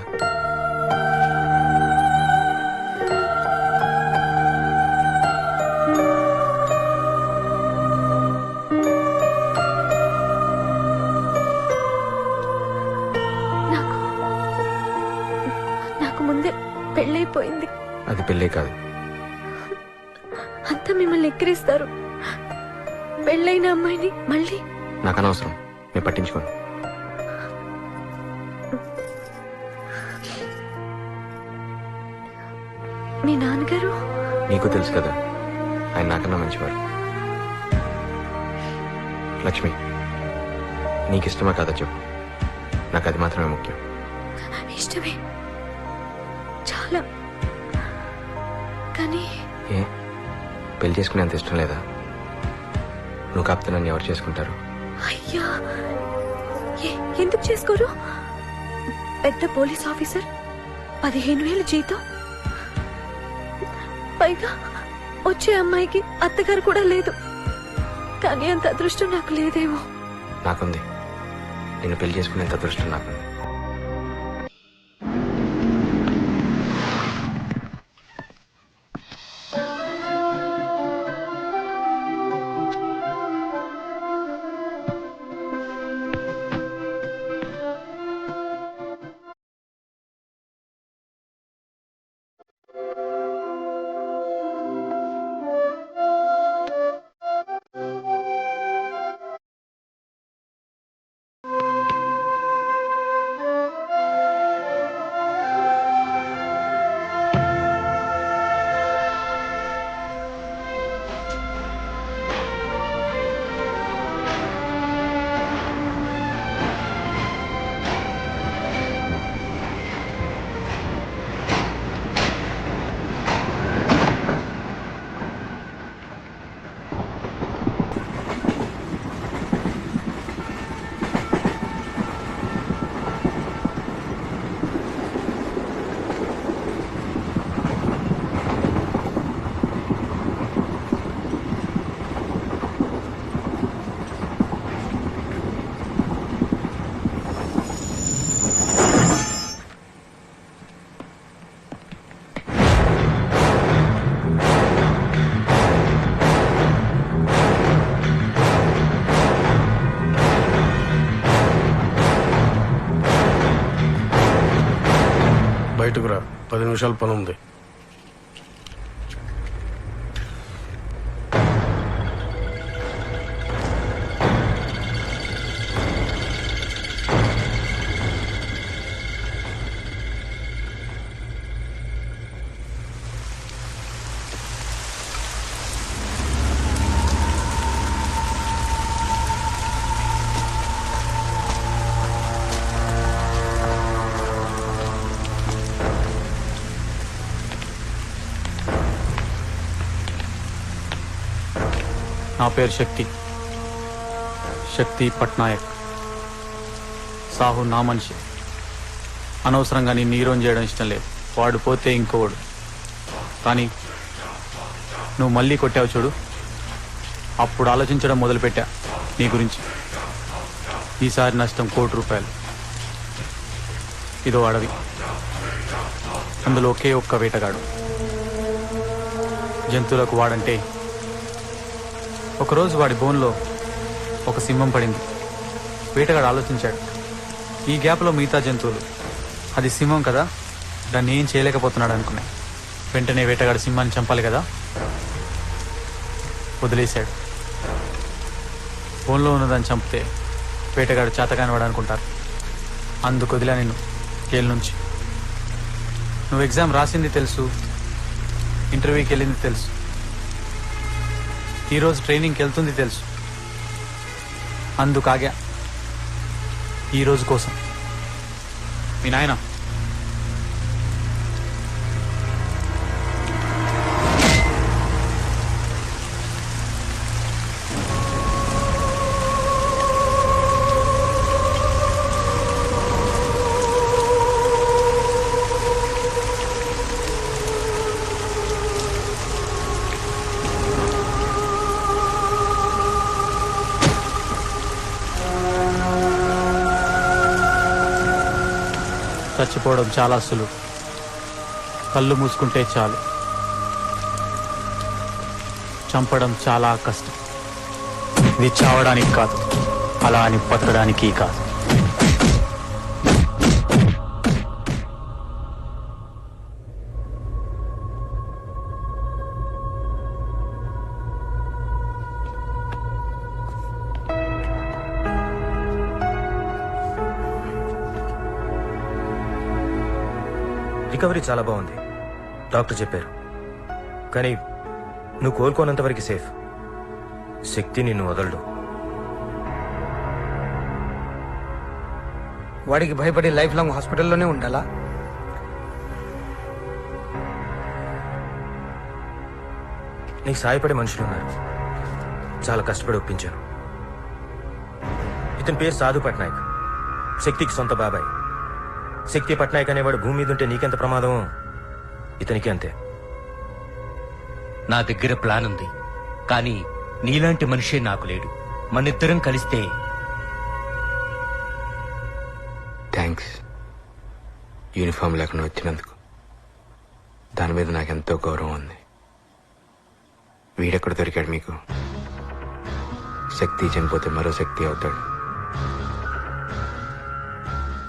నాకు ముందే పెళ్ళైపోయింది. అది పెళ్ళే కాదు. అంతా మిమ్మల్ని ఎక్కిరిస్తారు. పెళ్ళైన అమ్మాయిని మళ్ళీ నాకు అనవసరం, నేను పట్టించుకోను. మీ నాన్నగారు? నీకు తెలుసు కదా, ఆయన నాకన్నా మంచివారు. లక్ష్మి, నీకు ఇష్టమా కాదా చెప్పు. నాకు అది మాత్రమే ముఖ్యం. ఇష్టమే, చాలా. కానీ ఏ పెళ్లి చేసుకునేంత ఇష్టం లేదా? నువ్వు కాపుతే నన్ను ఎవరు చేసుకుంటారు? అయ్యా, ఎందుకు చేసుకోరు? పెద్ద పోలీస్ ఆఫీసర్, 15,000 జీతం, పైగా వచ్చే అమ్మాయికి అత్తగారు కూడా లేదు. కానీ అంత అదృష్టం నాకు లేదేమో. నాకుంది. నేను పెళ్లి చేసుకునేంత అదృష్టం నాకుంది. బయటకు రా, 10 నిమిషాలు పని ఉంది. నా పేరు శక్తి పట్నాయక్. సాహు నా మనిషి. అనవసరంగా నిన్ను హీరోని చేయడం ఇష్టం లేదు. వాడు పోతే ఇంకోవాడు. కానీ నువ్వు మళ్ళీ కొట్టావు చూడు, అప్పుడు ఆలోచించడం మొదలుపెట్టా నీ గురించి. ఈసారి నష్టం ₹1 కోటి. ఇదో అడవి, అందులో ఒకే ఒక్క వేటగాడు. జంతువులకు వాడంటే ఒకరోజు వాడి బోన్లో ఒక సింహం పడింది. వేటగాడు ఆలోచించాడు, ఈ గ్యాప్లో మిగతా జంతువులు, అది సింహం కదా, దాన్ని ఏం చేయలేకపోతున్నాడు అనుకున్నాయి. వెంటనే వేటగాడు సింహాన్ని చంపాలి కదా, వదిలేశాడు. బోన్లో ఉన్నదాన్ని చంపితే వేటగాడు చేతగాని వాడు అనుకుంటారు. అందుకు వదిలే నిన్ను జైలు నుంచి. నువ్వు ఎగ్జామ్ రాసింది తెలుసు, ఇంటర్వ్యూకి వెళ్ళింది తెలుసు, ఈరోజు ట్రైనింగ్కి వెళ్తుంది తెలుసు. అందుకాగా ఈరోజు కోసం. మీ నాయన చచ్చిపోవడం చాలా సులువు. కళ్ళు మూసుకుంటే చాలు. చంపడం చాలా కష్టం. ఇది చావడానికి కాదు, అలా అని బతకడానికి కాదు. రికవరీ చాలా బాగుంది, డాక్టర్ చెప్పారు. కానీ నువ్వు కోలుకోనంత వరకు సేఫ్. శక్తి నిన్ను వదలడు. వాడికి భయపడి లైఫ్ లాంగ్ హాస్పిటల్లోనే ఉండాలా? నీకు సాయపడే మనుషులు ఉన్నారు. చాలా కష్టపడి ఒప్పించాను. ఇతని పేరు సాధు పట్నాయక్, శక్తికి సొంత బాబాయ్. శక్తి పట్నాయక్ అనేవాడు భూమి మీద ఉంటే నీకెంత ప్రమాదమో ఇతనికి అంతే. నా దగ్గర ప్లాన్ ఉంది, కానీ నీలాంటి మనిషే నాకు లేడు. మనిద్దరం కలిస్తే. థ్యాంక్స్ యూనిఫామ్ లేకుండా వచ్చినందుకు. దాని మీద నాకెంతో గౌరవం ఉంది. వీడెక్కడ దొరికాడు మీకు? శక్తి చనిపోతే మరో శక్తి అవుతాడు.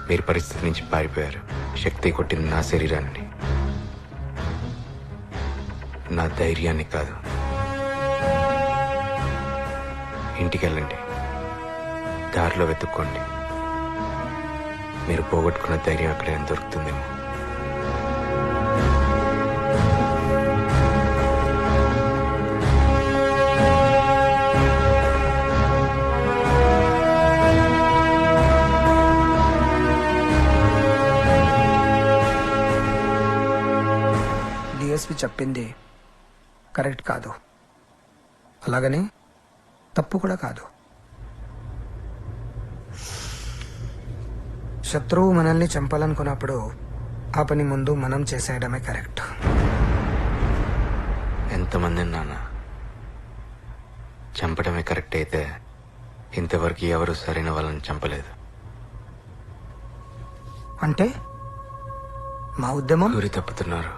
మీరు పరిస్థితి నుంచి పారిపోయారు. శక్తి కొట్టింది నా శరీరాన్ని, నా ధైర్యాన్ని కాదు. ఇంటికెళ్ళండి, దారిలో వెతుక్కోండి. మీరు పోగొట్టుకున్న ధైర్యం అక్కడైనా దొరుకుతుందేమో. డిఎస్పి చెప్పింది కరెక్ట్ కాదు, అలాగని తప్పు కూడా కాదు. శత్రువు మనల్ని చంపాలనుకున్నప్పుడు ఆ పని ముందు మనం చేసేయడమే కరెక్ట్. ఎంతమంది నాన్న చంపడమే కరెక్ట్ అయితే ఇంతవరకు ఎవరు సరైన వాళ్ళని చంపలేదు. అంటే మా ఉద్యమం గురి తప్పుతున్నారు.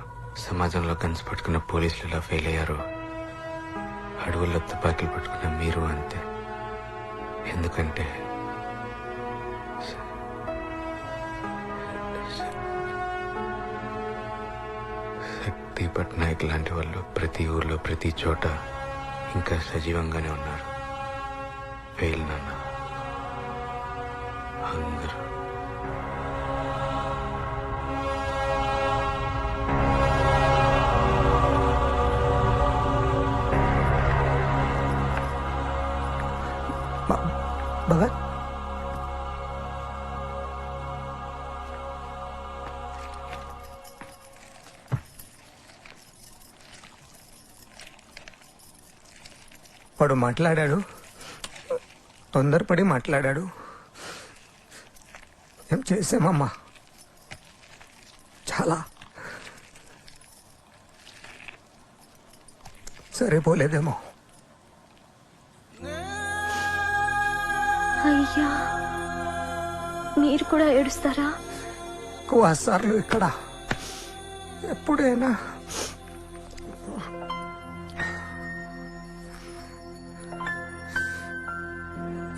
సమాజంలో కన్సు పట్టుకున్న పోలీసులు ఎలా ఫెయిల్ అయ్యారు, అడవుల్లో తుపాకీలు పట్టుకున్న మీరు అంతే. ఎందుకంటే శక్తి పట్నాయక్ లాంటి వాళ్ళు ప్రతి ఊర్లో ప్రతి చోట ఇంకా సజీవంగానే ఉన్నారు. ఫెయిల్ నాన్న, అందరూ. భగత్ వాడు మాట్లాడాడు, తొందరపడి మాట్లాడాడు. ఏం చేసామమ్మా, చాలా సరిపోలేదేమో. అయ్యా, మీరు కూడా ఏడుస్తారా? ఎక్కువ సార్లు ఇక్కడ ఎప్పుడైనా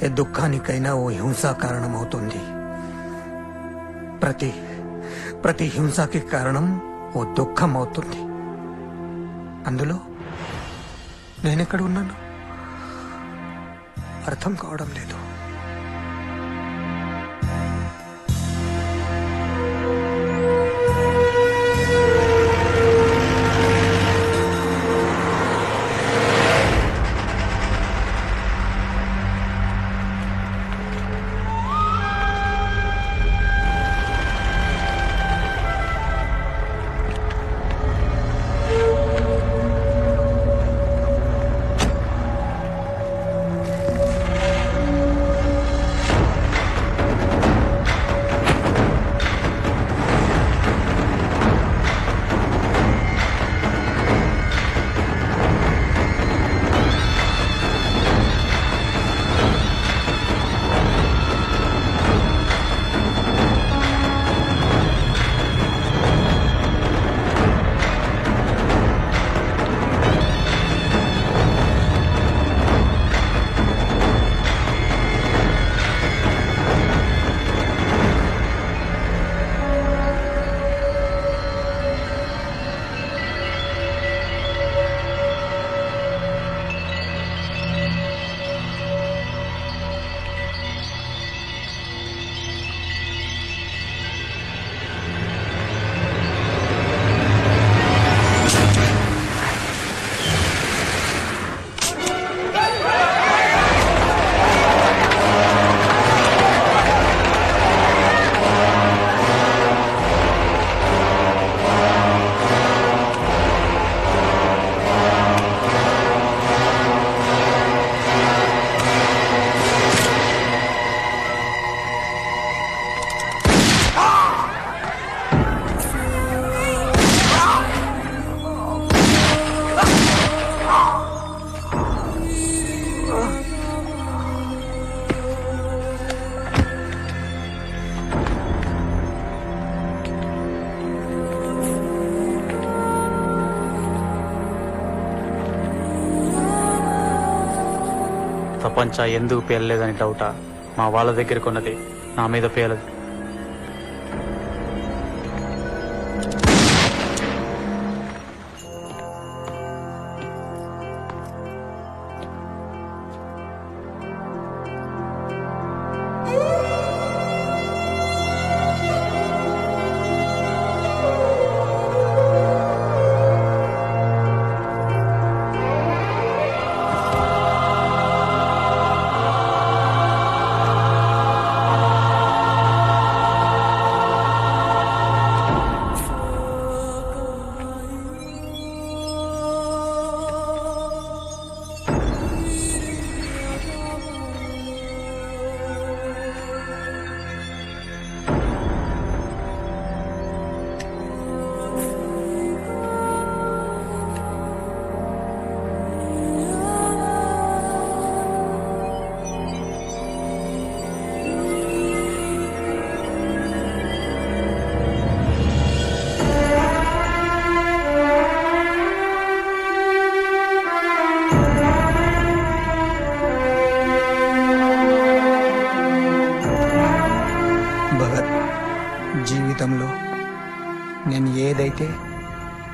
ఏ దుఃఖానికైనా ఓ హింస కారణమవుతుంది. ప్రతి హింసకి కారణం ఓ దుఃఖం అవుతుంది. అందులో నేనెక్కడ ఉన్నాను అర్థం కావడం లేదు. ప్రపంచ ఎందుకు పేలలేదని డౌటా? మా వాళ్ళ దగ్గర కొన్నది నా మీద పేలదు.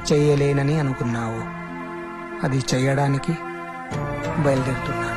చేయలేనని అనుకున్నావో అది చేయడానికి బయలుదేరుతున్నాను.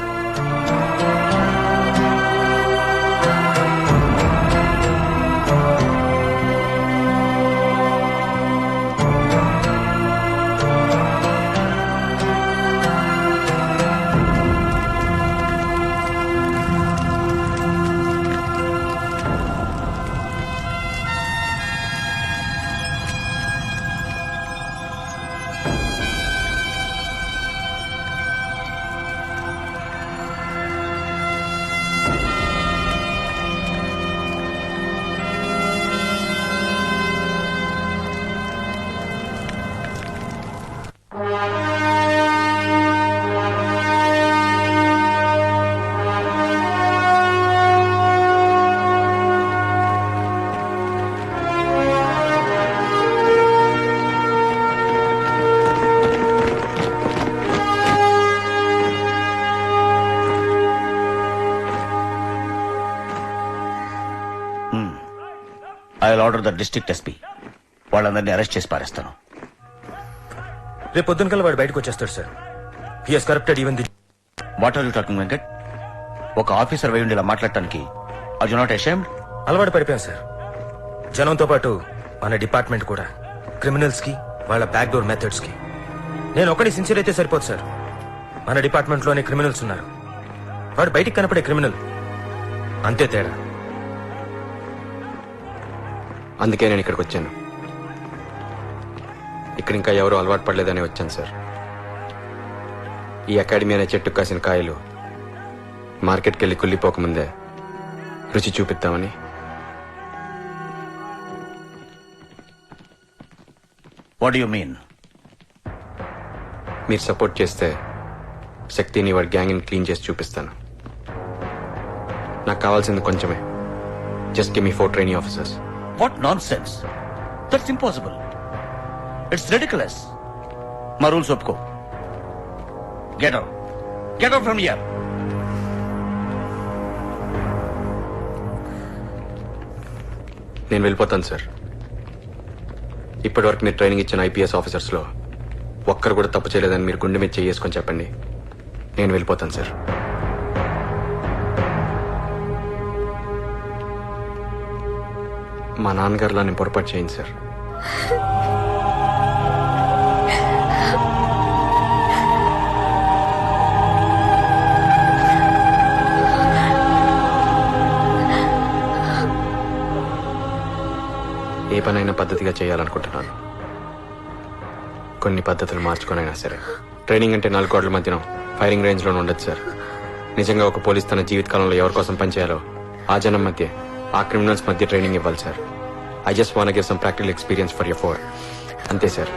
I will order the district SP. వాళ్ళందరినీ అరెస్ట్ చేసి పారేస్తాను. రేపు పొద్దున కల్లా వాడు బయటకు వచ్చేస్తాడు sir. He has corrupted even the. What are you talking Venkat? ఒక ఆఫీసర్ వై ఉండి ఇలా మాట్లాడటానికి ఆర్ యు నాట్ అషేమ్డ్? అలవాటు పడిపోయాం సార్. జనంతో పాటు మన డిపార్ట్మెంట్ కూడా క్రిమినల్స్ కి వాళ్ళ బ్యాక్ డోర్ మెథడ్స్ కి. నేను ఒకటి సిన్సియర్ అయితే సరిపోదు సార్. మన డిపార్ట్మెంట్ లోనే క్రిమినల్స్ ఉన్నారు. వాడు బయటికి కనపడే క్రిమినల్, అంతే తేడా. అందుకే నేను ఇక్కడికి వచ్చాను. ఇక్కడ ఇంకా ఎవరు అలవాటు పడలేదని వచ్చాను సార్. ఈ అకాడమీ అనే చెట్టు కాసిన కాయలు మార్కెట్కి వెళ్ళి కుళ్ళిపోకముందే రుచి చూపిద్దామని. What do you mean? మీరు సపోర్ట్ చేస్తే శక్తిని వాడి గ్యాంగ్ని క్లీన్ చేసి చూపిస్తాను. నాకు కావాల్సింది కొంచెమే. Just give me 4 training officers. What nonsense! That's impossible. It's ridiculous. మా రూల్స్ ఒప్పుకో. Get out. Get out from here. నేను వెళ్ళిపోతాను సార్. ఇప్పటి వరకు మీరు ట్రైనింగ్ ఇచ్చిన IPS ఆఫీసర్స్ లో ఒక్కరు కూడా తప్పు చేయలేదని మీరు గుండె మీద చేసుకొని చెప్పండి. నేను వెళ్ళిపోతాను సార్. మా నాన్నగారులా నేను పొరపాటు చేయండి సార్. ఏ పనైనా పద్ధతిగా చేయాలనుకుంటున్నాను. కొన్ని పద్ధతులు మార్చుకొనైనా సరే. ట్రైనింగ్ అంటే 4 గోడల మధ్యన ఫైరింగ్ రేంజ్ లోనే ఉండదు సార్. నిజంగా ఒక పోలీస్ తన జీవితకాలంలో ఎవరి కోసం పనిచేయాలో ఆ జనం మధ్య, ఆ క్రిమినల్స్ మధ్య ట్రైనింగ్ ఇవ్వాలి sir. I just want to give some practical experience for your 4. అంతే సార్.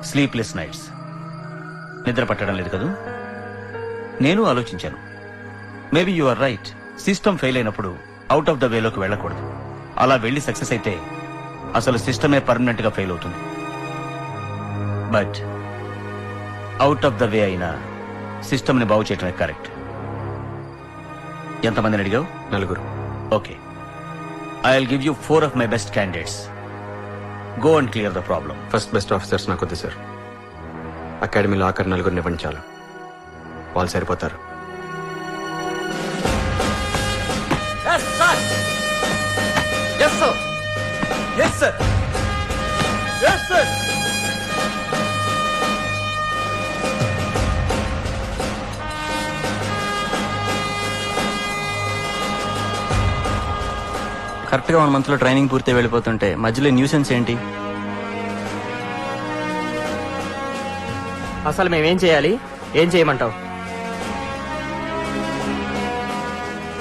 Sleepless nights. నిద్ర పట్టడం లేదు కదూ? నేను ఆలోచించాను. Maybe you are right. System fail అయినప్పుడు అవుట్ ఆఫ్ ద వేలోకి వెళ్ళకూడదు. అలా వెళ్ళి సక్సెస్ అయితే అసలు సిస్టమే పర్మనెంట్ గా ఫెయిల్ అవుతుంది. But out of the way అయినా సిస్టమ్ ని బాగు చేయటమే కరెక్ట్. ఎంతమందిని అడిగావు? 4. Okay, I will give you 4 of my best candidates. Go and clear the problem. First best officers నాకు వద్దు సార్. అకాడమీలో ఆఖరి 4 ఇవ్వండి చాలు. వాళ్ళు సరిపోతారు. Yes, sir. Yes, sir. Yes, sir. Yes, sir. Correct గా 1 month లో ట్రైనింగ్ పూర్తి వెళ్ళిపోతుంటే మధ్యలో న్యూసెన్స్ ఏంటి? అసలు మేమేం చేయాలి? ఏం చేయమంటావు?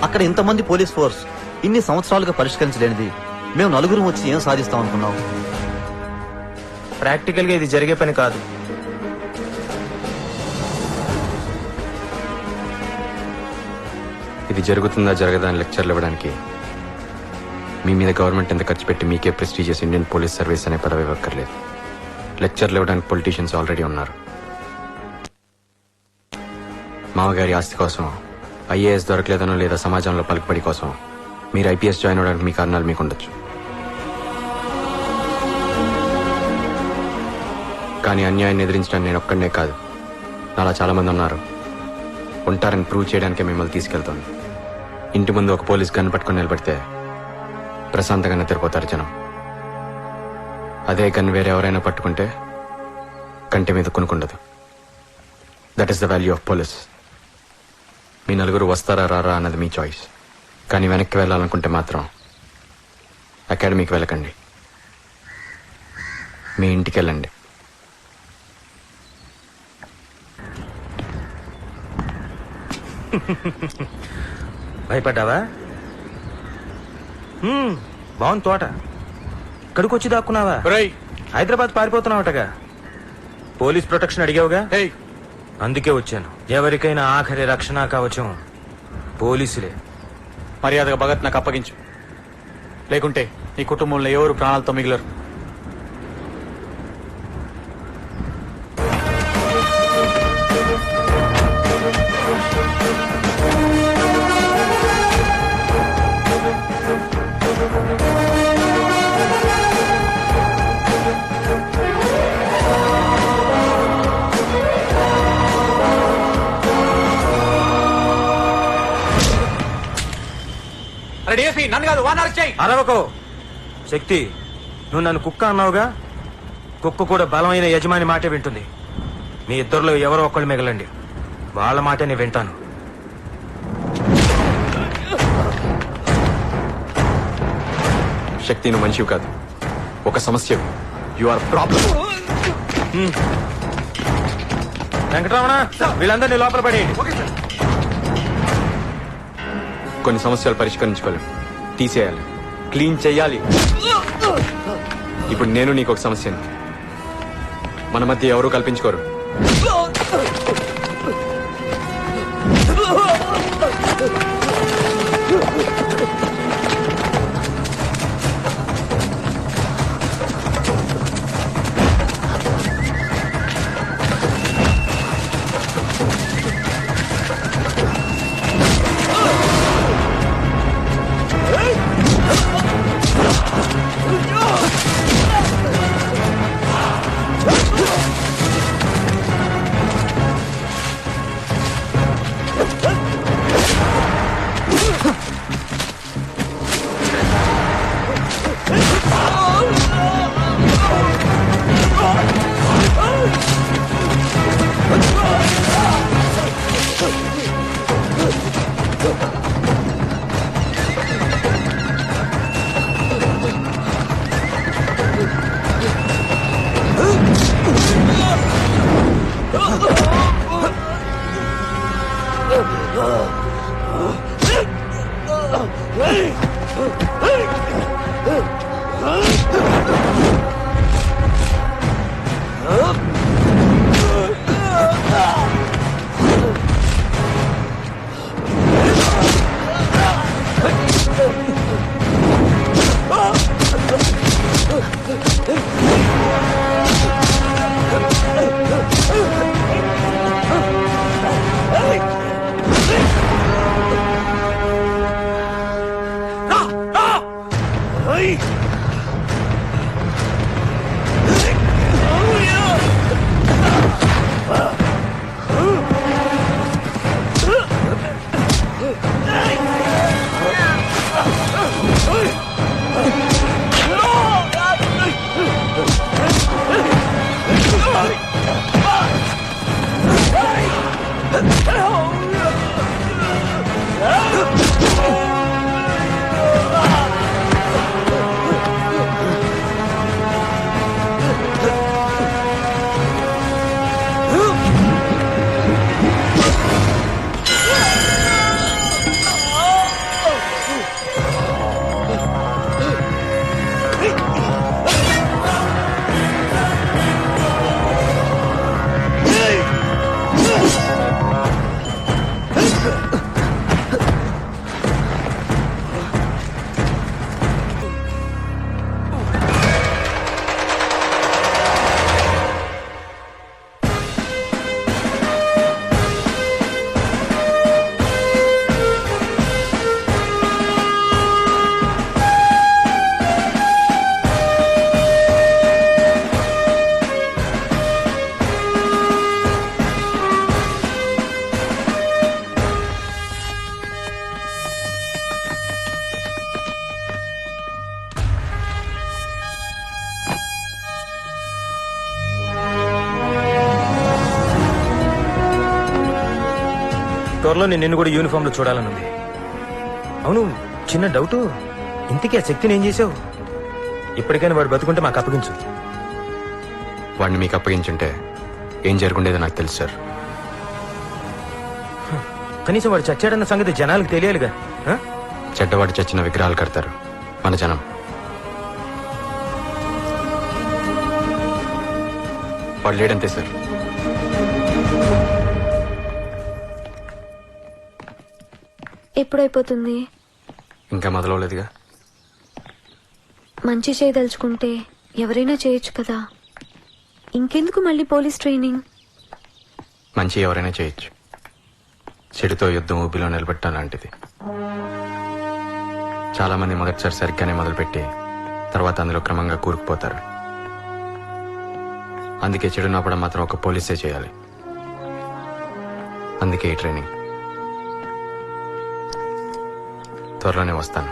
అక్కడ ఇంతమంది పోలీస్ ఫోర్స్ ఇన్ని సంవత్సరాలుగా పరిష్కరించలేనిది మేము 4 వచ్చి ఏం సాధిస్తాం అనుకున్నాం? ప్రాక్టికల్ గా ఇది జరిగే పని కాదు. ఇది జరుగుతుందా జరగదా అని లెక్చర్లు ఇవ్వడానికి మీ మీద గవర్నమెంట్ ఎంత ఖర్చు పెట్టి మీకే ప్రెస్టీజియస్ ఇండియన్ పోలీస్ సర్వీస్ అనే పదవి ఇవ్వక్కర్లేదు. లెక్చర్లు ఇవ్వడానికి పొలిటీషియన్స్ ఆల్రెడీ ఉన్నారు. మామగారి ఆస్తి కోసం, ఐఏఎస్ దొరకలేదనో లేదా సమాజంలో పలుకుబడి కోసం మీరు ఐపీఎస్ జాయిన్ అవడానికి మీ కారణాలు మీకు ఉండొచ్చు. కానీ అన్యాయాన్ని ఎదిరించడానికి నేను ఒక్కడనే కాదు, నాలా చాలా మంది ఉన్నారు. ఉంటారని ప్రూవ్ చేయడానికే మిమ్మల్ని తీసుకెళ్తాను. ఇంటి ముందు ఒక పోలీస్ గన్ పట్టుకొని నిలబడితే ప్రశాంతంగా నిద్రపోతారు జనం. అదే గన్ వేరే ఎవరైనా పట్టుకుంటే కంటి మీద కొనుక్కుండదు. That is the value of police. మీ నలుగురు వస్తారా రారా అన్నది మీ చాయిస్. కానీ వెనక్కి వెళ్ళాలనుకుంటే మాత్రం అకాడమీకి వెళ్ళకండి, మీ ఇంటికి వెళ్ళండి. భయపడ్డావా? బాగుంది తోట. ఇక్కడికి వచ్చి దాక్కున్నావా? హైదరాబాద్ పారిపోతున్నావటగా. పోలీస్ ప్రొటెక్షన్ అడిగావుగా, అందుకే వచ్చాను. ఎవరికైనా ఆఖరి రక్షణ కవచం పోలీసులే. మర్యాదగా భగత్ నాకు అప్పగించు, లేకుంటే నీ కుటుంబంలో ఎవరు ప్రాణాలతో మిగిలరు. నన్ను కాదు, అరవకో. శక్తి, నువ్వు నన్ను కుక్క అన్నావుగా. కుక్క కూడా బలమైన యజమాని మాటే వింటుంది. మీ ఇద్దరిలో ఎవరో ఒక్కళ్ళు మిగలండి, వాళ్ళ మాటే నేను వింటాను. శక్తి, నువ్వు మనిషివి కాదు, ఒక సమస్య. You are problem. వెంకటరమణ, వీళ్ళందరినీ లోపల పడేయండి. కొన్ని సమస్యలు పరిష్కరించుకోలేం, తీసేయాలి, క్లీన్ చెయ్యాలి. ఇప్పుడు నేను నీకు ఒక సమస్యను. మన మధ్య ఎవరూ కల్పించుకోరు. త్వరలో నేను నిన్ను కూడా యూనిఫామ్ లో చూడాలని ఉంది. అవును, చిన్న డౌట్, ఇంతకీ ఆ శక్తిని ఏం చేసావు? ఇప్పటికైనా వాడు బతుకుంటే మాకు అప్పగించు. వాడిని మీకు అప్పగించుంటే ఏం జరుగుండేదో నాకు తెలుసు సార్. కనీసం వాడు చచ్చాడన్న సంగతి జనాలకు తెలియాలిగా. చెడ్డవాడు చచ్చిన విగ్రహాలు కడతారు మన జనం. వాడు లేడంతే సార్. ఎప్పుడైపోతుంది? ఇంకా మొదలవలేదుగా. మంచి చేయదలుచుకుంటే ఎవరైనా చేయొచ్చు కదా, ఇంకెందుకు మళ్ళీ పోలీస్ ట్రైనింగ్? మంచి ఎవరైనా చేయొచ్చు, చెడుతో యుద్ధం ఊబిలో నిలబెట్టడం లాంటిది. చాలా మంది మొదటిసారి సరిగ్గానే మొదలుపెట్టి తర్వాత అందులో క్రమంగా కూరుకుపోతారు. అందుకే చెడు నాపడం మాత్రం ఒక పోలీసే చేయాలి. అందుకే ఈ ట్రైనింగ్. త్వరలోనే వస్తాను.